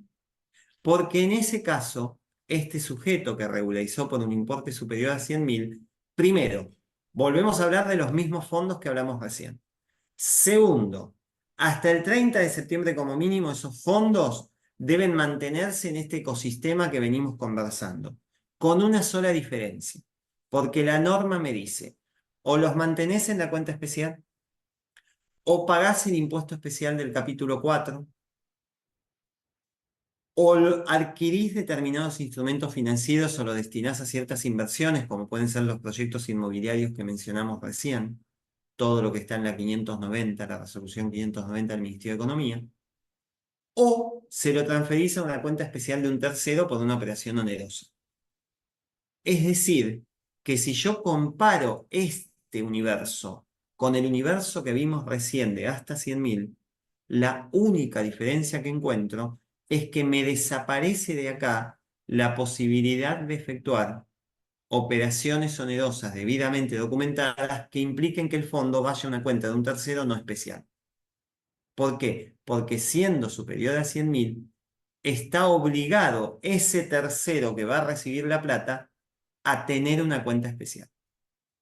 Porque en ese caso, este sujeto que regularizó por un importe superior a 100.000, primero, volvemos a hablar de los mismos fondos que hablamos recién. Segundo, hasta el 30 de septiembre como mínimo esos fondos deben mantenerse en este ecosistema que venimos conversando, con una sola diferencia, porque la norma me dice, o los mantenés en la cuenta especial, o pagás el impuesto especial del capítulo 4, o adquirís determinados instrumentos financieros o lo destinás a ciertas inversiones, como pueden ser los proyectos inmobiliarios que mencionamos recién, todo lo que está en la 590, la resolución 590 del Ministerio de Economía, o se lo transferís a una cuenta especial de un tercero por una operación onerosa. Es decir, que si yo comparo este universo con el universo que vimos recién de hasta 100.000, la única diferencia que encuentro es que me desaparece de acá la posibilidad de efectuar operaciones onerosas debidamente documentadas que impliquen que el fondo vaya a una cuenta de un tercero no especial. ¿Por qué? Porque siendo superior a 100.000, está obligado ese tercero que va a recibir la plata a tener una cuenta especial.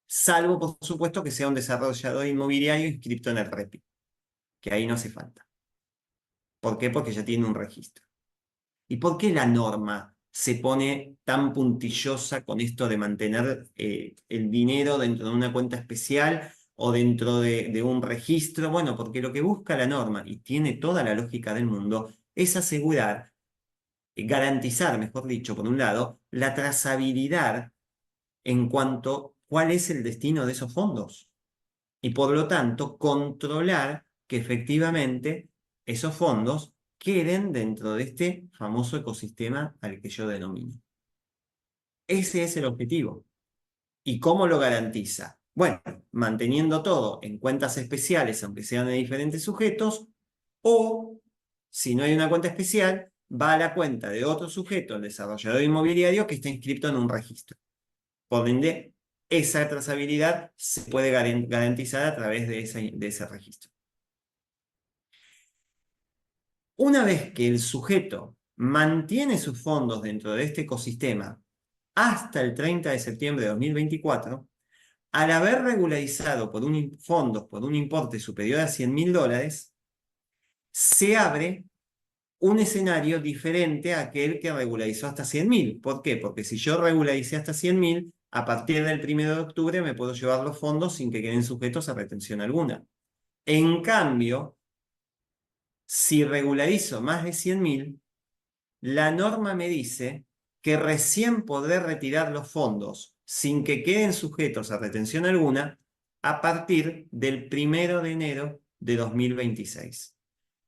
Salvo, por supuesto, que sea un desarrollador inmobiliario inscrito en el REPI, que ahí no hace falta. ¿Por qué? Porque ya tiene un registro. ¿Y por qué la norma se pone tan puntillosa con esto de mantener el dinero dentro de una cuenta especial o dentro de un registro? Bueno, porque lo que busca la norma, y tiene toda la lógica del mundo, es asegurar, garantizar, mejor dicho, por un lado, la trazabilidad en cuanto a cuál es el destino de esos fondos. Y por lo tanto, controlar que efectivamente esos fondos queden dentro de este famoso ecosistema al que yo denomino. Ese es el objetivo. ¿Y cómo lo garantiza? Bueno, manteniendo todo en cuentas especiales, aunque sean de diferentes sujetos, o, si no hay una cuenta especial, va a la cuenta de otro sujeto, el desarrollador inmobiliario, que está inscrito en un registro. Por ende, esa trazabilidad se puede garantizar a través de ese registro. Una vez que el sujeto mantiene sus fondos dentro de este ecosistema hasta el 30 de septiembre de 2024, al haber regularizado fondos por un importe superior a 100.000 dólares, se abre un escenario diferente a aquel que regularizó hasta 100.000. ¿Por qué? Porque si yo regularicé hasta 100.000, a partir del 1 de octubre me puedo llevar los fondos sin que queden sujetos a retención alguna. En cambio, si regularizo más de 100.000, la norma me dice que recién podré retirar los fondos sin que queden sujetos a retención alguna a partir del 1 de enero de 2026.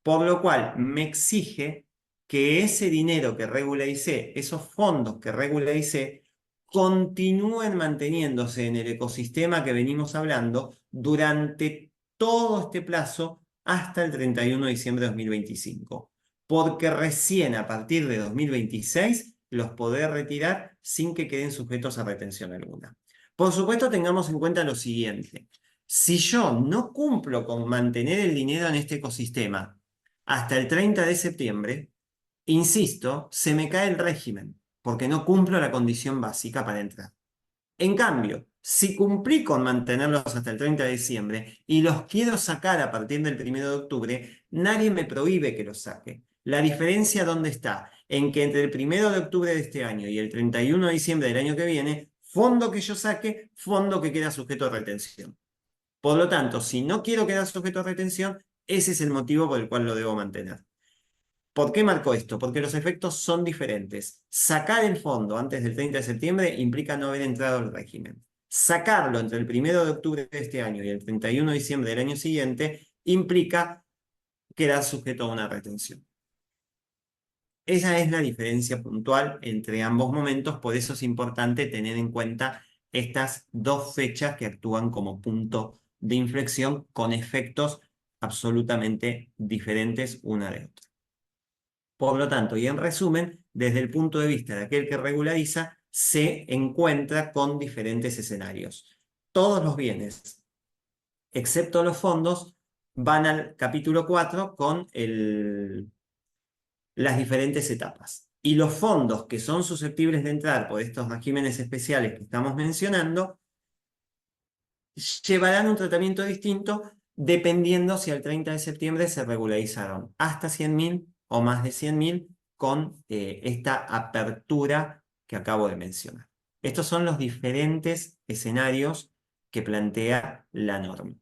Por lo cual me exige que ese dinero que regularicé, esos fondos que regularicé, continúen manteniéndose en el ecosistema que venimos hablando durante todo este plazo hasta el 31 de diciembre de 2025. Porque recién a partir de 2026 los podré retirar sin que queden sujetos a retención alguna. Por supuesto, tengamos en cuenta lo siguiente. Si yo no cumplo con mantener el dinero en este ecosistema hasta el 30 de septiembre, insisto, se me cae el régimen, porque no cumplo la condición básica para entrar. En cambio, si cumplí con mantenerlos hasta el 30 de diciembre y los quiero sacar a partir del 1 de octubre, nadie me prohíbe que los saque. La diferencia, ¿dónde está? En que entre el 1 de octubre de este año y el 31 de diciembre del año que viene, fondo que yo saque, fondo que queda sujeto a retención. Por lo tanto, si no quiero quedar sujeto a retención, ese es el motivo por el cual lo debo mantener. ¿Por qué marco esto? Porque los efectos son diferentes. Sacar el fondo antes del 30 de septiembre implica no haber entrado al régimen. Sacarlo entre el 1 de octubre de este año y el 31 de diciembre del año siguiente implica quedar sujeto a una retención. Esa es la diferencia puntual entre ambos momentos, por eso es importante tener en cuenta estas dos fechas que actúan como punto de inflexión con efectos absolutamente diferentes una de otra. Por lo tanto, y en resumen, desde el punto de vista de aquel que regulariza, se encuentra con diferentes escenarios. Todos los bienes, excepto los fondos, van al capítulo 4 con las diferentes etapas. Y los fondos que son susceptibles de entrar por estos regímenes especiales que estamos mencionando, llevarán un tratamiento distinto dependiendo si al 30 de septiembre se regularizaron hasta 100.000 o más de 100.000 con esta apertura que acabo de mencionar. Estos son los diferentes escenarios que plantea la norma.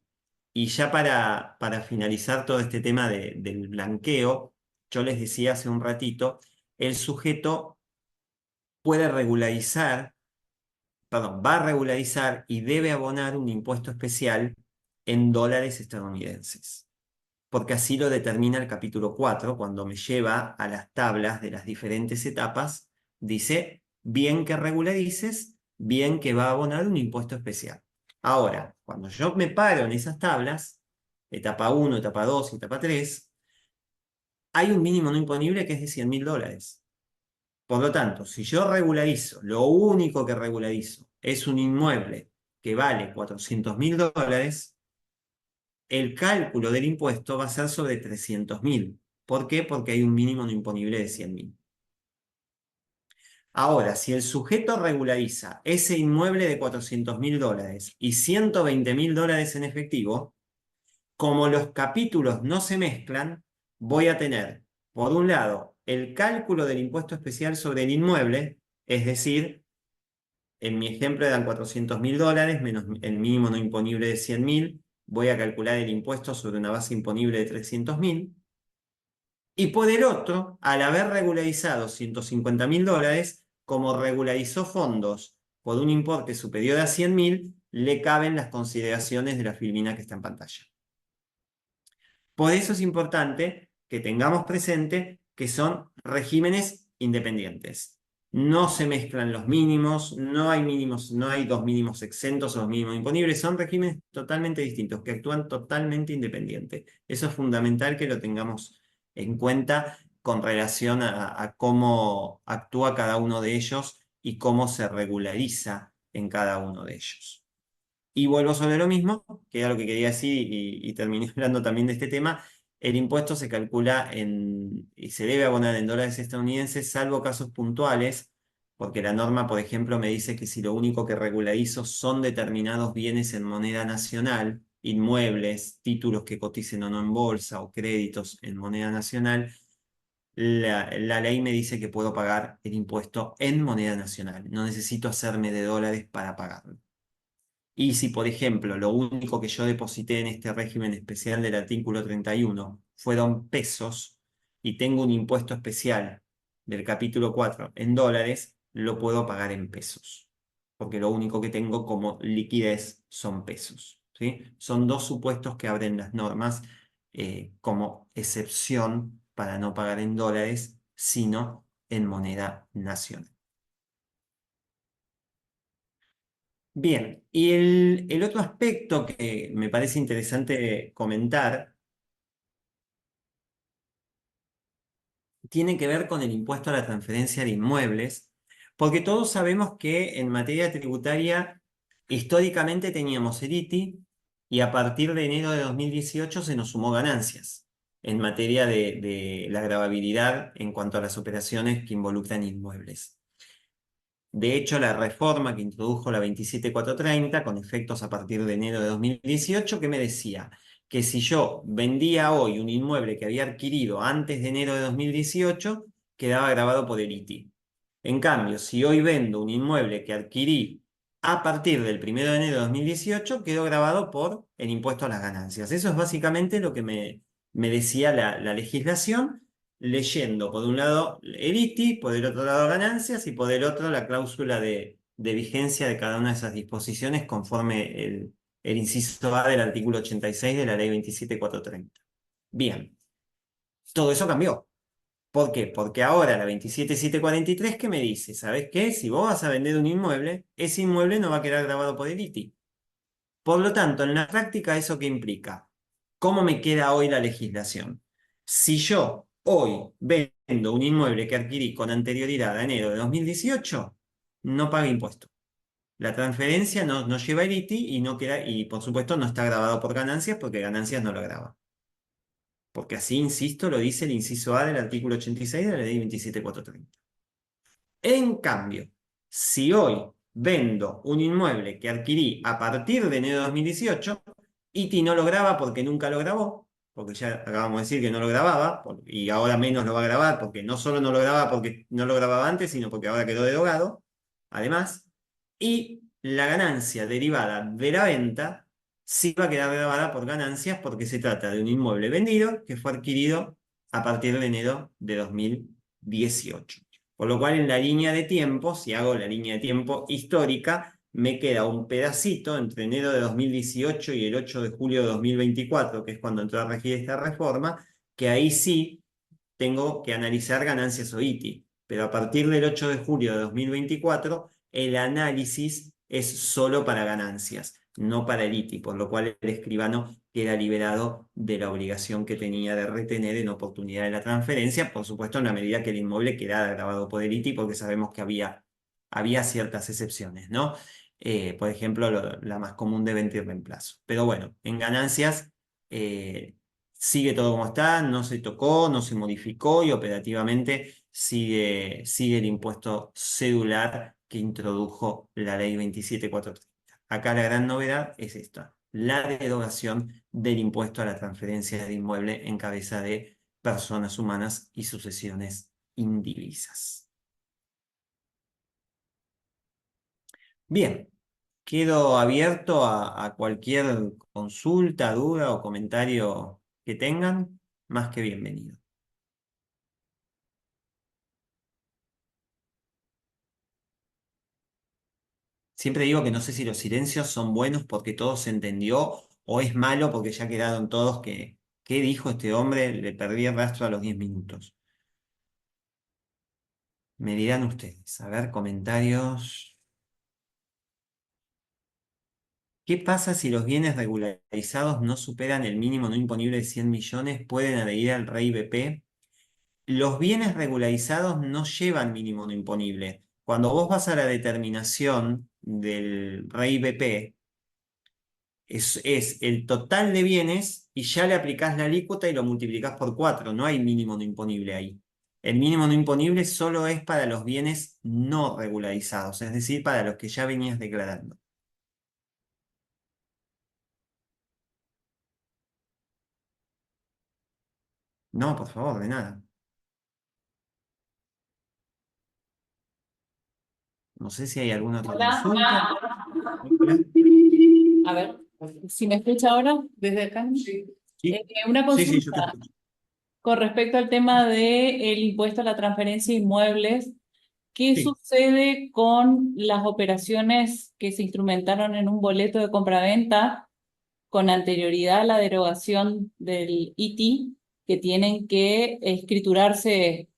Y ya para finalizar todo este tema del blanqueo, yo les decía hace un ratito, el sujeto puede regularizar, perdón, va a regularizar y debe abonar un impuesto especial en dólares estadounidenses, porque así lo determina el capítulo 4, cuando me lleva a las tablas de las diferentes etapas, dice, bien que regularices, bien que va a abonar un impuesto especial. Ahora, cuando yo me paro en esas tablas, etapa 1, etapa 2 y etapa 3, hay un mínimo no imponible que es de $100.000. Por lo tanto, si yo regularizo, lo único que regularizo es un inmueble que vale $400.000, el cálculo del impuesto va a ser sobre 300.000. ¿Por qué? Porque hay un mínimo no imponible de 100.000. Ahora, si el sujeto regulariza ese inmueble de $400.000 y $120.000 en efectivo, como los capítulos no se mezclan, voy a tener, por un lado, el cálculo del impuesto especial sobre el inmueble, es decir, en mi ejemplo eran $400.000 menos el mínimo no imponible de 100.000, voy a calcular el impuesto sobre una base imponible de 300.000. Y por el otro, al haber regularizado $150.000, como regularizó fondos por un importe superior a 100.000, le caben las consideraciones de la filmina que está en pantalla. Por eso es importante que tengamos presente que son regímenes independientes. No se mezclan los mínimos, no hay dos mínimos exentos o dos mínimos imponibles, son regímenes totalmente distintos, que actúan totalmente independientes. Eso es fundamental que lo tengamos en cuenta con relación a cómo actúa cada uno de ellos y cómo se regulariza en cada uno de ellos. Y vuelvo sobre lo mismo, que era lo que quería decir y terminé hablando también de este tema. El impuesto se calcula y se debe abonar en dólares estadounidenses, salvo casos puntuales, porque la norma, por ejemplo, me dice que si lo único que regularizo son determinados bienes en moneda nacional, inmuebles, títulos que coticen o no en bolsa o créditos en moneda nacional, la ley me dice que puedo pagar el impuesto en moneda nacional. No necesito hacerme de dólares para pagarlo. Y si, por ejemplo, lo único que yo deposité en este régimen especial del artículo 31 fueron pesos y tengo un impuesto especial del capítulo 4 en dólares, lo puedo pagar en pesos. porque lo único que tengo como liquidez son pesos, ¿sí? Son dos supuestos que abren las normas como excepción para no pagar en dólares, sino en moneda nacional. Bien, y el otro aspecto que me parece interesante comentar tiene que ver con el impuesto a la transferencia de inmuebles, porque todos sabemos que en materia tributaria históricamente teníamos el ITI y a partir de enero de 2018 se nos sumó ganancias en materia de la gravabilidad en cuanto a las operaciones que involucran inmuebles. De hecho, la reforma que introdujo la 27430, con efectos a partir de enero de 2018, que me decía que si yo vendía hoy un inmueble que había adquirido antes de enero de 2018, quedaba grabado por el ITI. En cambio, si hoy vendo un inmueble que adquirí a partir del 1 de enero de 2018, quedó grabado por el impuesto a las ganancias. Eso es básicamente lo que me decía la legislación, leyendo por un lado el ITI, por el otro lado ganancias y por el otro la cláusula de vigencia de cada una de esas disposiciones conforme el inciso A del artículo 86 de la ley 27430. Bien, todo eso cambió. ¿Por qué? Porque ahora la 27743 que me dice, ¿sabes qué? Si vos vas a vender un inmueble, ese inmueble no va a quedar grabado por el ITI. Por lo tanto, en la práctica, ¿eso qué implica? ¿Cómo me queda hoy la legislación? Si yo hoy vendo un inmueble que adquirí con anterioridad a enero de 2018, no paga impuesto. La transferencia no lleva el ITI y, no queda, y por supuesto no está grabado por ganancias porque ganancias no lo graba. Porque así, insisto, lo dice el inciso A del artículo 86 de la ley 27430. En cambio, si hoy vendo un inmueble que adquirí a partir de enero de 2018, ITI no lo graba porque nunca lo grabó, porque ya acabamos de decir que no lo grababa, y ahora menos lo va a grabar porque no solo no lo grababa porque no lo grababa antes, sino porque ahora quedó derogado, además, y la ganancia derivada de la venta sí va a quedar grabada por ganancias porque se trata de un inmueble vendido que fue adquirido a partir de enero de 2018. Por lo cual en la línea de tiempo, si hago la línea de tiempo histórica, me queda un pedacito entre enero de 2018 y el 8 de julio de 2024, que es cuando entró a regir esta reforma, que ahí sí tengo que analizar ganancias o ITI. Pero a partir del 8 de julio de 2024, el análisis es solo para ganancias, no para el ITI, por lo cual el escribano queda liberado de la obligación que tenía de retener en oportunidad de la transferencia, por supuesto en la medida que el inmueble quedara grabado por el ITI, porque sabemos que había ciertas excepciones, ¿no? Por ejemplo, la más común de venta y reemplazo. Pero bueno, en ganancias sigue todo como está, no se tocó, no se modificó y operativamente sigue el impuesto cedular que introdujo la ley 27430. Acá la gran novedad es esta, la derogación del impuesto a la transferencia de inmueble en cabeza de personas humanas y sucesiones indivisas. Bien, quedo abierto a cualquier consulta, duda o comentario que tengan, más que bienvenido. Siempre digo que no sé si los silencios son buenos porque todo se entendió o es malo porque ya quedaron todos que, ¿qué dijo este hombre? Le perdí el rastro a los 10 minutos. Me dirán ustedes, a ver, comentarios. ¿Qué pasa si los bienes regularizados no superan el mínimo no imponible de 100 millones? ¿Pueden adherir al REI BP? Los bienes regularizados no llevan mínimo no imponible. Cuando vos vas a la determinación del REI BP, es el total de bienes y ya le aplicás la alícuota y lo multiplicás por 4. No hay mínimo no imponible ahí. El mínimo no imponible solo es para los bienes no regularizados, es decir, para los que ya venías declarando. No, por favor, de nada. No sé si hay alguna otra consulta. Hola. A ver, si me escucha ahora desde acá. Sí, Una sí, yo te consulta escucho. con respecto al tema del impuesto a la transferencia de inmuebles, ¿qué Sí. sucede con las operaciones que se instrumentaron en un boleto de compraventa con anterioridad a la derogación del ITI, que tienen que escriturarse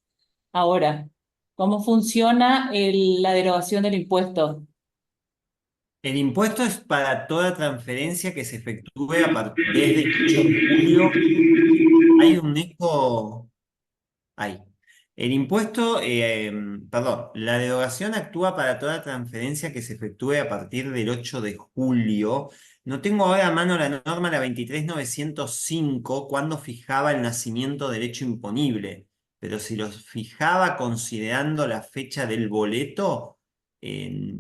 ahora? ¿Cómo funciona la derogación del impuesto? El impuesto es para toda transferencia que se efectúe desde el 8 de julio. Hay un eco ahí. El impuesto, perdón, la derogación actúa para toda transferencia que se efectúe a partir del 8 de julio. No tengo ahora a mano la norma, la 23.905, cuando fijaba el nacimiento del hecho imponible. Pero si lo fijaba considerando la fecha del boleto, eh,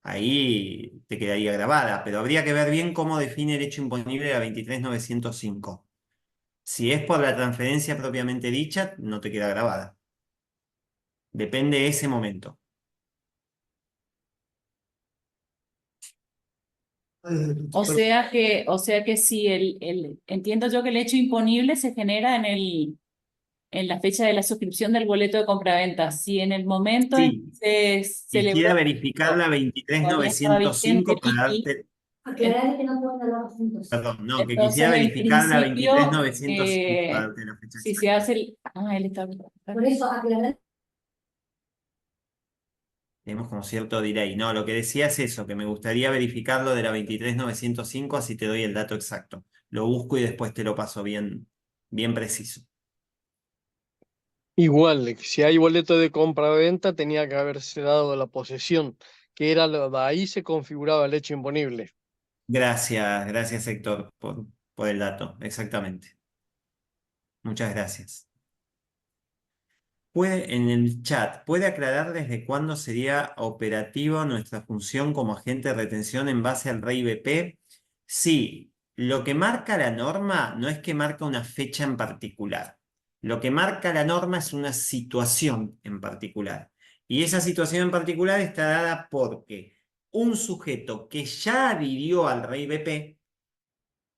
ahí te quedaría grabada. Pero habría que ver bien cómo define el hecho imponible la 23.905. Si es por la transferencia propiamente dicha, no te queda grabada. Depende de ese momento. O sea que si entiendo yo que el hecho imponible se genera en la fecha de la suscripción del boleto de compraventa. Si en el momento en Sí, que se quisiera celebró verificar la todavía estaba vigente 23.905 el para ITI, darte. Aclarar que no pueden hablar juntos. Perdón, no, que entonces quisiera en verificar la principio, 23.905 para darte la fecha si se exacta. hace él está... Por eso aclarar. Tenemos como cierto delay. No, lo que decía es eso, que me gustaría verificar lo de la 23.905, así te doy el dato exacto. Lo busco y después te lo paso bien, bien preciso. Igual, si hay boleto de compra-venta, tenía que haberse dado la posesión, que era de ahí se configuraba el hecho imponible. Gracias Héctor por el dato, exactamente. Muchas gracias. En el chat, ¿puede aclarar desde cuándo sería operativa nuestra función como agente de retención en base al REI BP? Sí, lo que marca la norma no es que marca una fecha en particular. Lo que marca la norma es una situación en particular. Y esa situación en particular está dada porque un sujeto que ya adhirió al REI BP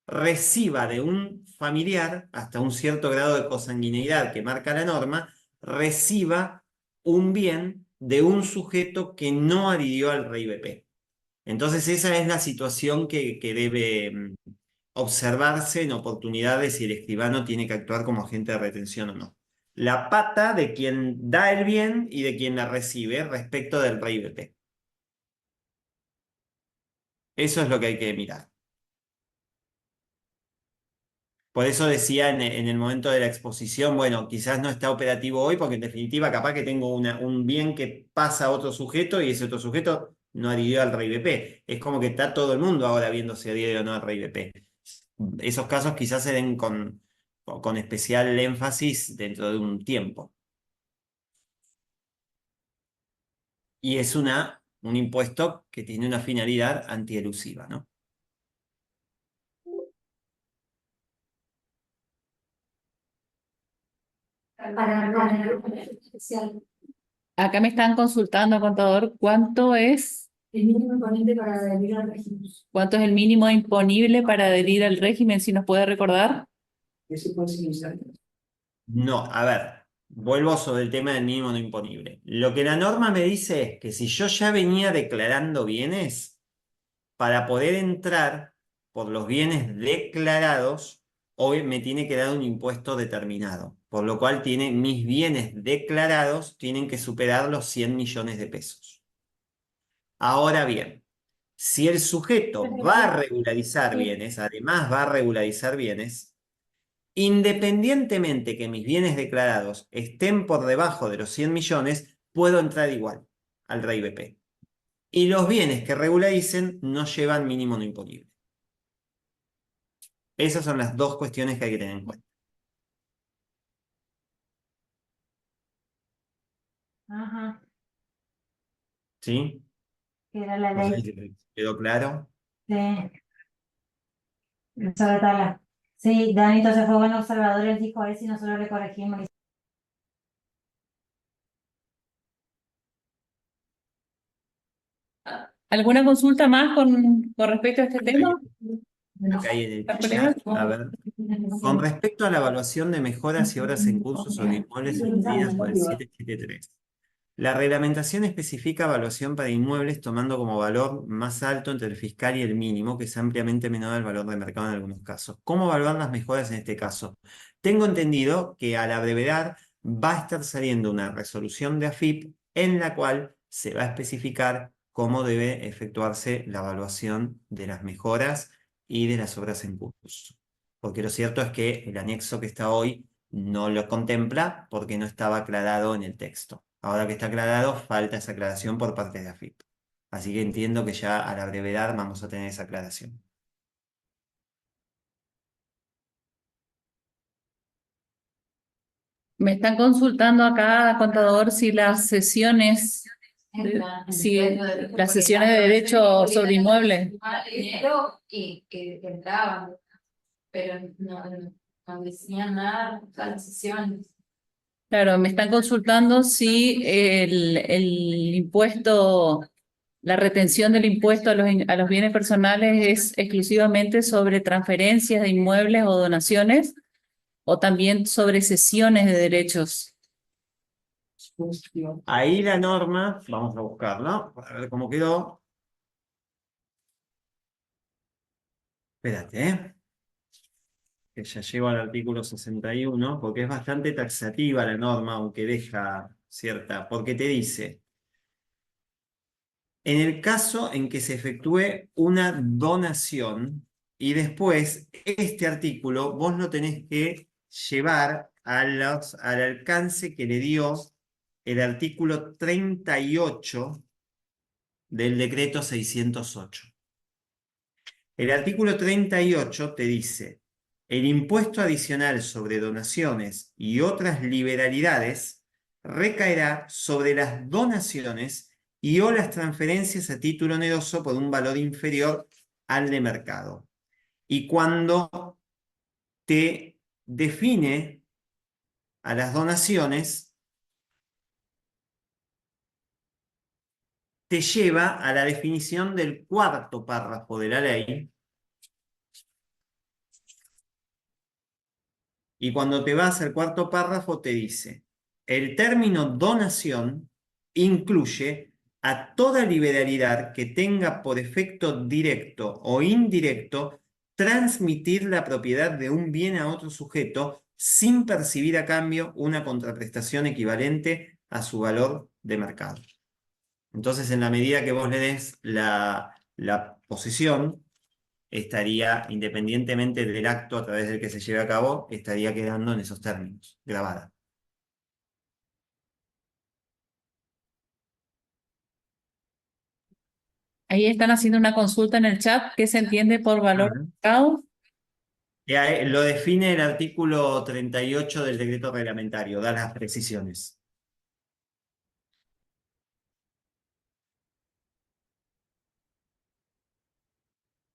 reciba de un familiar, hasta un cierto grado de consanguineidad que marca la norma, reciba un bien de un sujeto que no adhirió al REI BP. Entonces esa es la situación que debe observarse en oportunidades si el escribano tiene que actuar como agente de retención o no. La pata de quien da el bien y de quien la recibe respecto del REI BP. Eso es lo que hay que mirar. Por eso decía en el momento de la exposición, bueno, quizás no está operativo hoy porque en definitiva capaz que tengo un bien que pasa a otro sujeto y ese otro sujeto no adhirió al REI BP. Es como que está todo el mundo ahora viendo si adhiere o no al REI BP. Esos casos quizás se den con especial énfasis dentro de un tiempo. Y es un impuesto que tiene una finalidad antielusiva, ¿no? Para especial. Acá me están consultando, contador, El mínimo imponente para adherir al régimen. cuánto es el mínimo imponible para adherir al régimen, si nos puede recordar. Eso puede ser. No, a ver, vuelvo sobre el tema del mínimo no imponible. Lo que la norma me dice es que si yo ya venía declarando bienes, para poder entrar por los bienes declarados, hoy me tiene que dar un impuesto determinado, por lo cual mis bienes declarados tienen que superar los 100 millones de pesos. Ahora bien, si el sujeto va a regularizar bienes, además va a regularizar bienes, independientemente que mis bienes declarados estén por debajo de los 100 millones, puedo entrar igual al REI BP. Y los bienes que regularicen no llevan mínimo no imponible. Esas son las dos cuestiones que hay que tener en cuenta. Ajá, ¿Sí? que era la No sé ley. si quedó claro. Sí, sobre tabla. Sí, Dani entonces fue buen observador, él dijo, a ver si nosotros le corregimos. ¿Alguna consulta más con respecto a este tema? Lo que hay en el chat, a ver. Con respecto a la evaluación de mejoras y obras en curso sobre inmuebles influidas por el 773. La reglamentación especifica evaluación para inmuebles tomando como valor más alto entre el fiscal y el mínimo, que es ampliamente menor al valor de mercado en algunos casos. ¿Cómo evaluar las mejoras en este caso? Tengo entendido que a la brevedad va a estar saliendo una resolución de AFIP en la cual se va a especificar cómo debe efectuarse la evaluación de las mejoras y de las obras en curso. Porque lo cierto es que el anexo que está hoy no lo contempla porque no estaba aclarado en el texto. Ahora que está aclarado, falta esa aclaración por parte de AFIP. Así que entiendo que ya a la brevedad vamos a tener esa aclaración. Me están consultando acá, contador, si las sesiones, si las sesiones de derecho sobre inmuebles. Dinero y que entraban, pero no decían nada a las sesiones. Claro, me están consultando si el impuesto, la retención del impuesto a los bienes personales es exclusivamente sobre transferencias de inmuebles o donaciones, o también sobre cesiones de derechos. Ahí la norma, vamos a buscarla, para ver cómo quedó. Espérate, que ya llego al artículo 61, porque es bastante taxativa la norma, aunque deja cierta, porque te dice, en el caso en que se efectúe una donación, y después este artículo vos lo tenés que llevar al alcance que le dio el artículo 38 del decreto 608. El artículo 38 te dice, el impuesto adicional sobre donaciones y otras liberalidades recaerá sobre las donaciones y o las transferencias a título oneroso por un valor inferior al de mercado. Y cuando te define a las donaciones, te lleva a la definición del cuarto párrafo de la ley. Y cuando te vas al cuarto párrafo te dice, el término donación incluye a toda liberalidad que tenga por efecto directo o indirecto transmitir la propiedad de un bien a otro sujeto sin percibir a cambio una contraprestación equivalente a su valor de mercado. Entonces, en la medida que vos le des la posesión, estaría, independientemente del acto a través del que se lleve a cabo, estaría quedando en esos términos, grabada. Ahí están haciendo una consulta en el chat. ¿Qué se entiende por valor de mercado? Lo define el artículo 38 del decreto reglamentario, da las precisiones.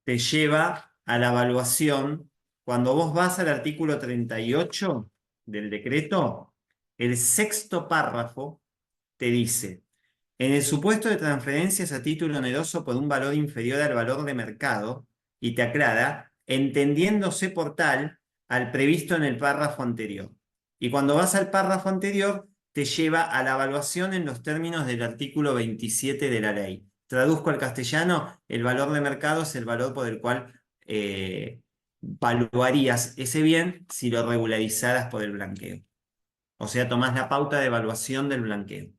Te lleva a la evaluación. Cuando vos vas al artículo 38 del decreto, el sexto párrafo te dice, en el supuesto de transferencias a título oneroso por un valor inferior al valor de mercado, y te aclara, entendiéndose por tal al previsto en el párrafo anterior. Y cuando vas al párrafo anterior, te lleva a la evaluación en los términos del artículo 27 de la ley. Traduzco al castellano, el valor de mercado es el valor por el cual valuarías ese bien si lo regularizaras por el blanqueo. O sea, tomás la pauta de evaluación del blanqueo.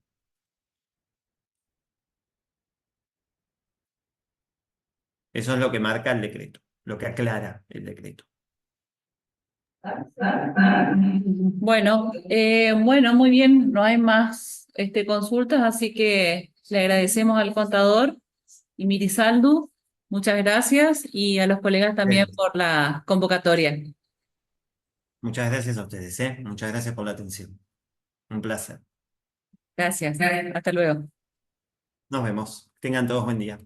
Eso es lo que marca el decreto, lo que aclara el decreto. Bueno, bueno, muy bien, no hay más consultas, así que le agradecemos al contador y Mirisaldu, muchas gracias, y a los colegas también por la convocatoria. Muchas gracias a ustedes, ¿eh? Muchas gracias por la atención. Un placer. Gracias, hasta luego. Nos vemos. Tengan todos buen día.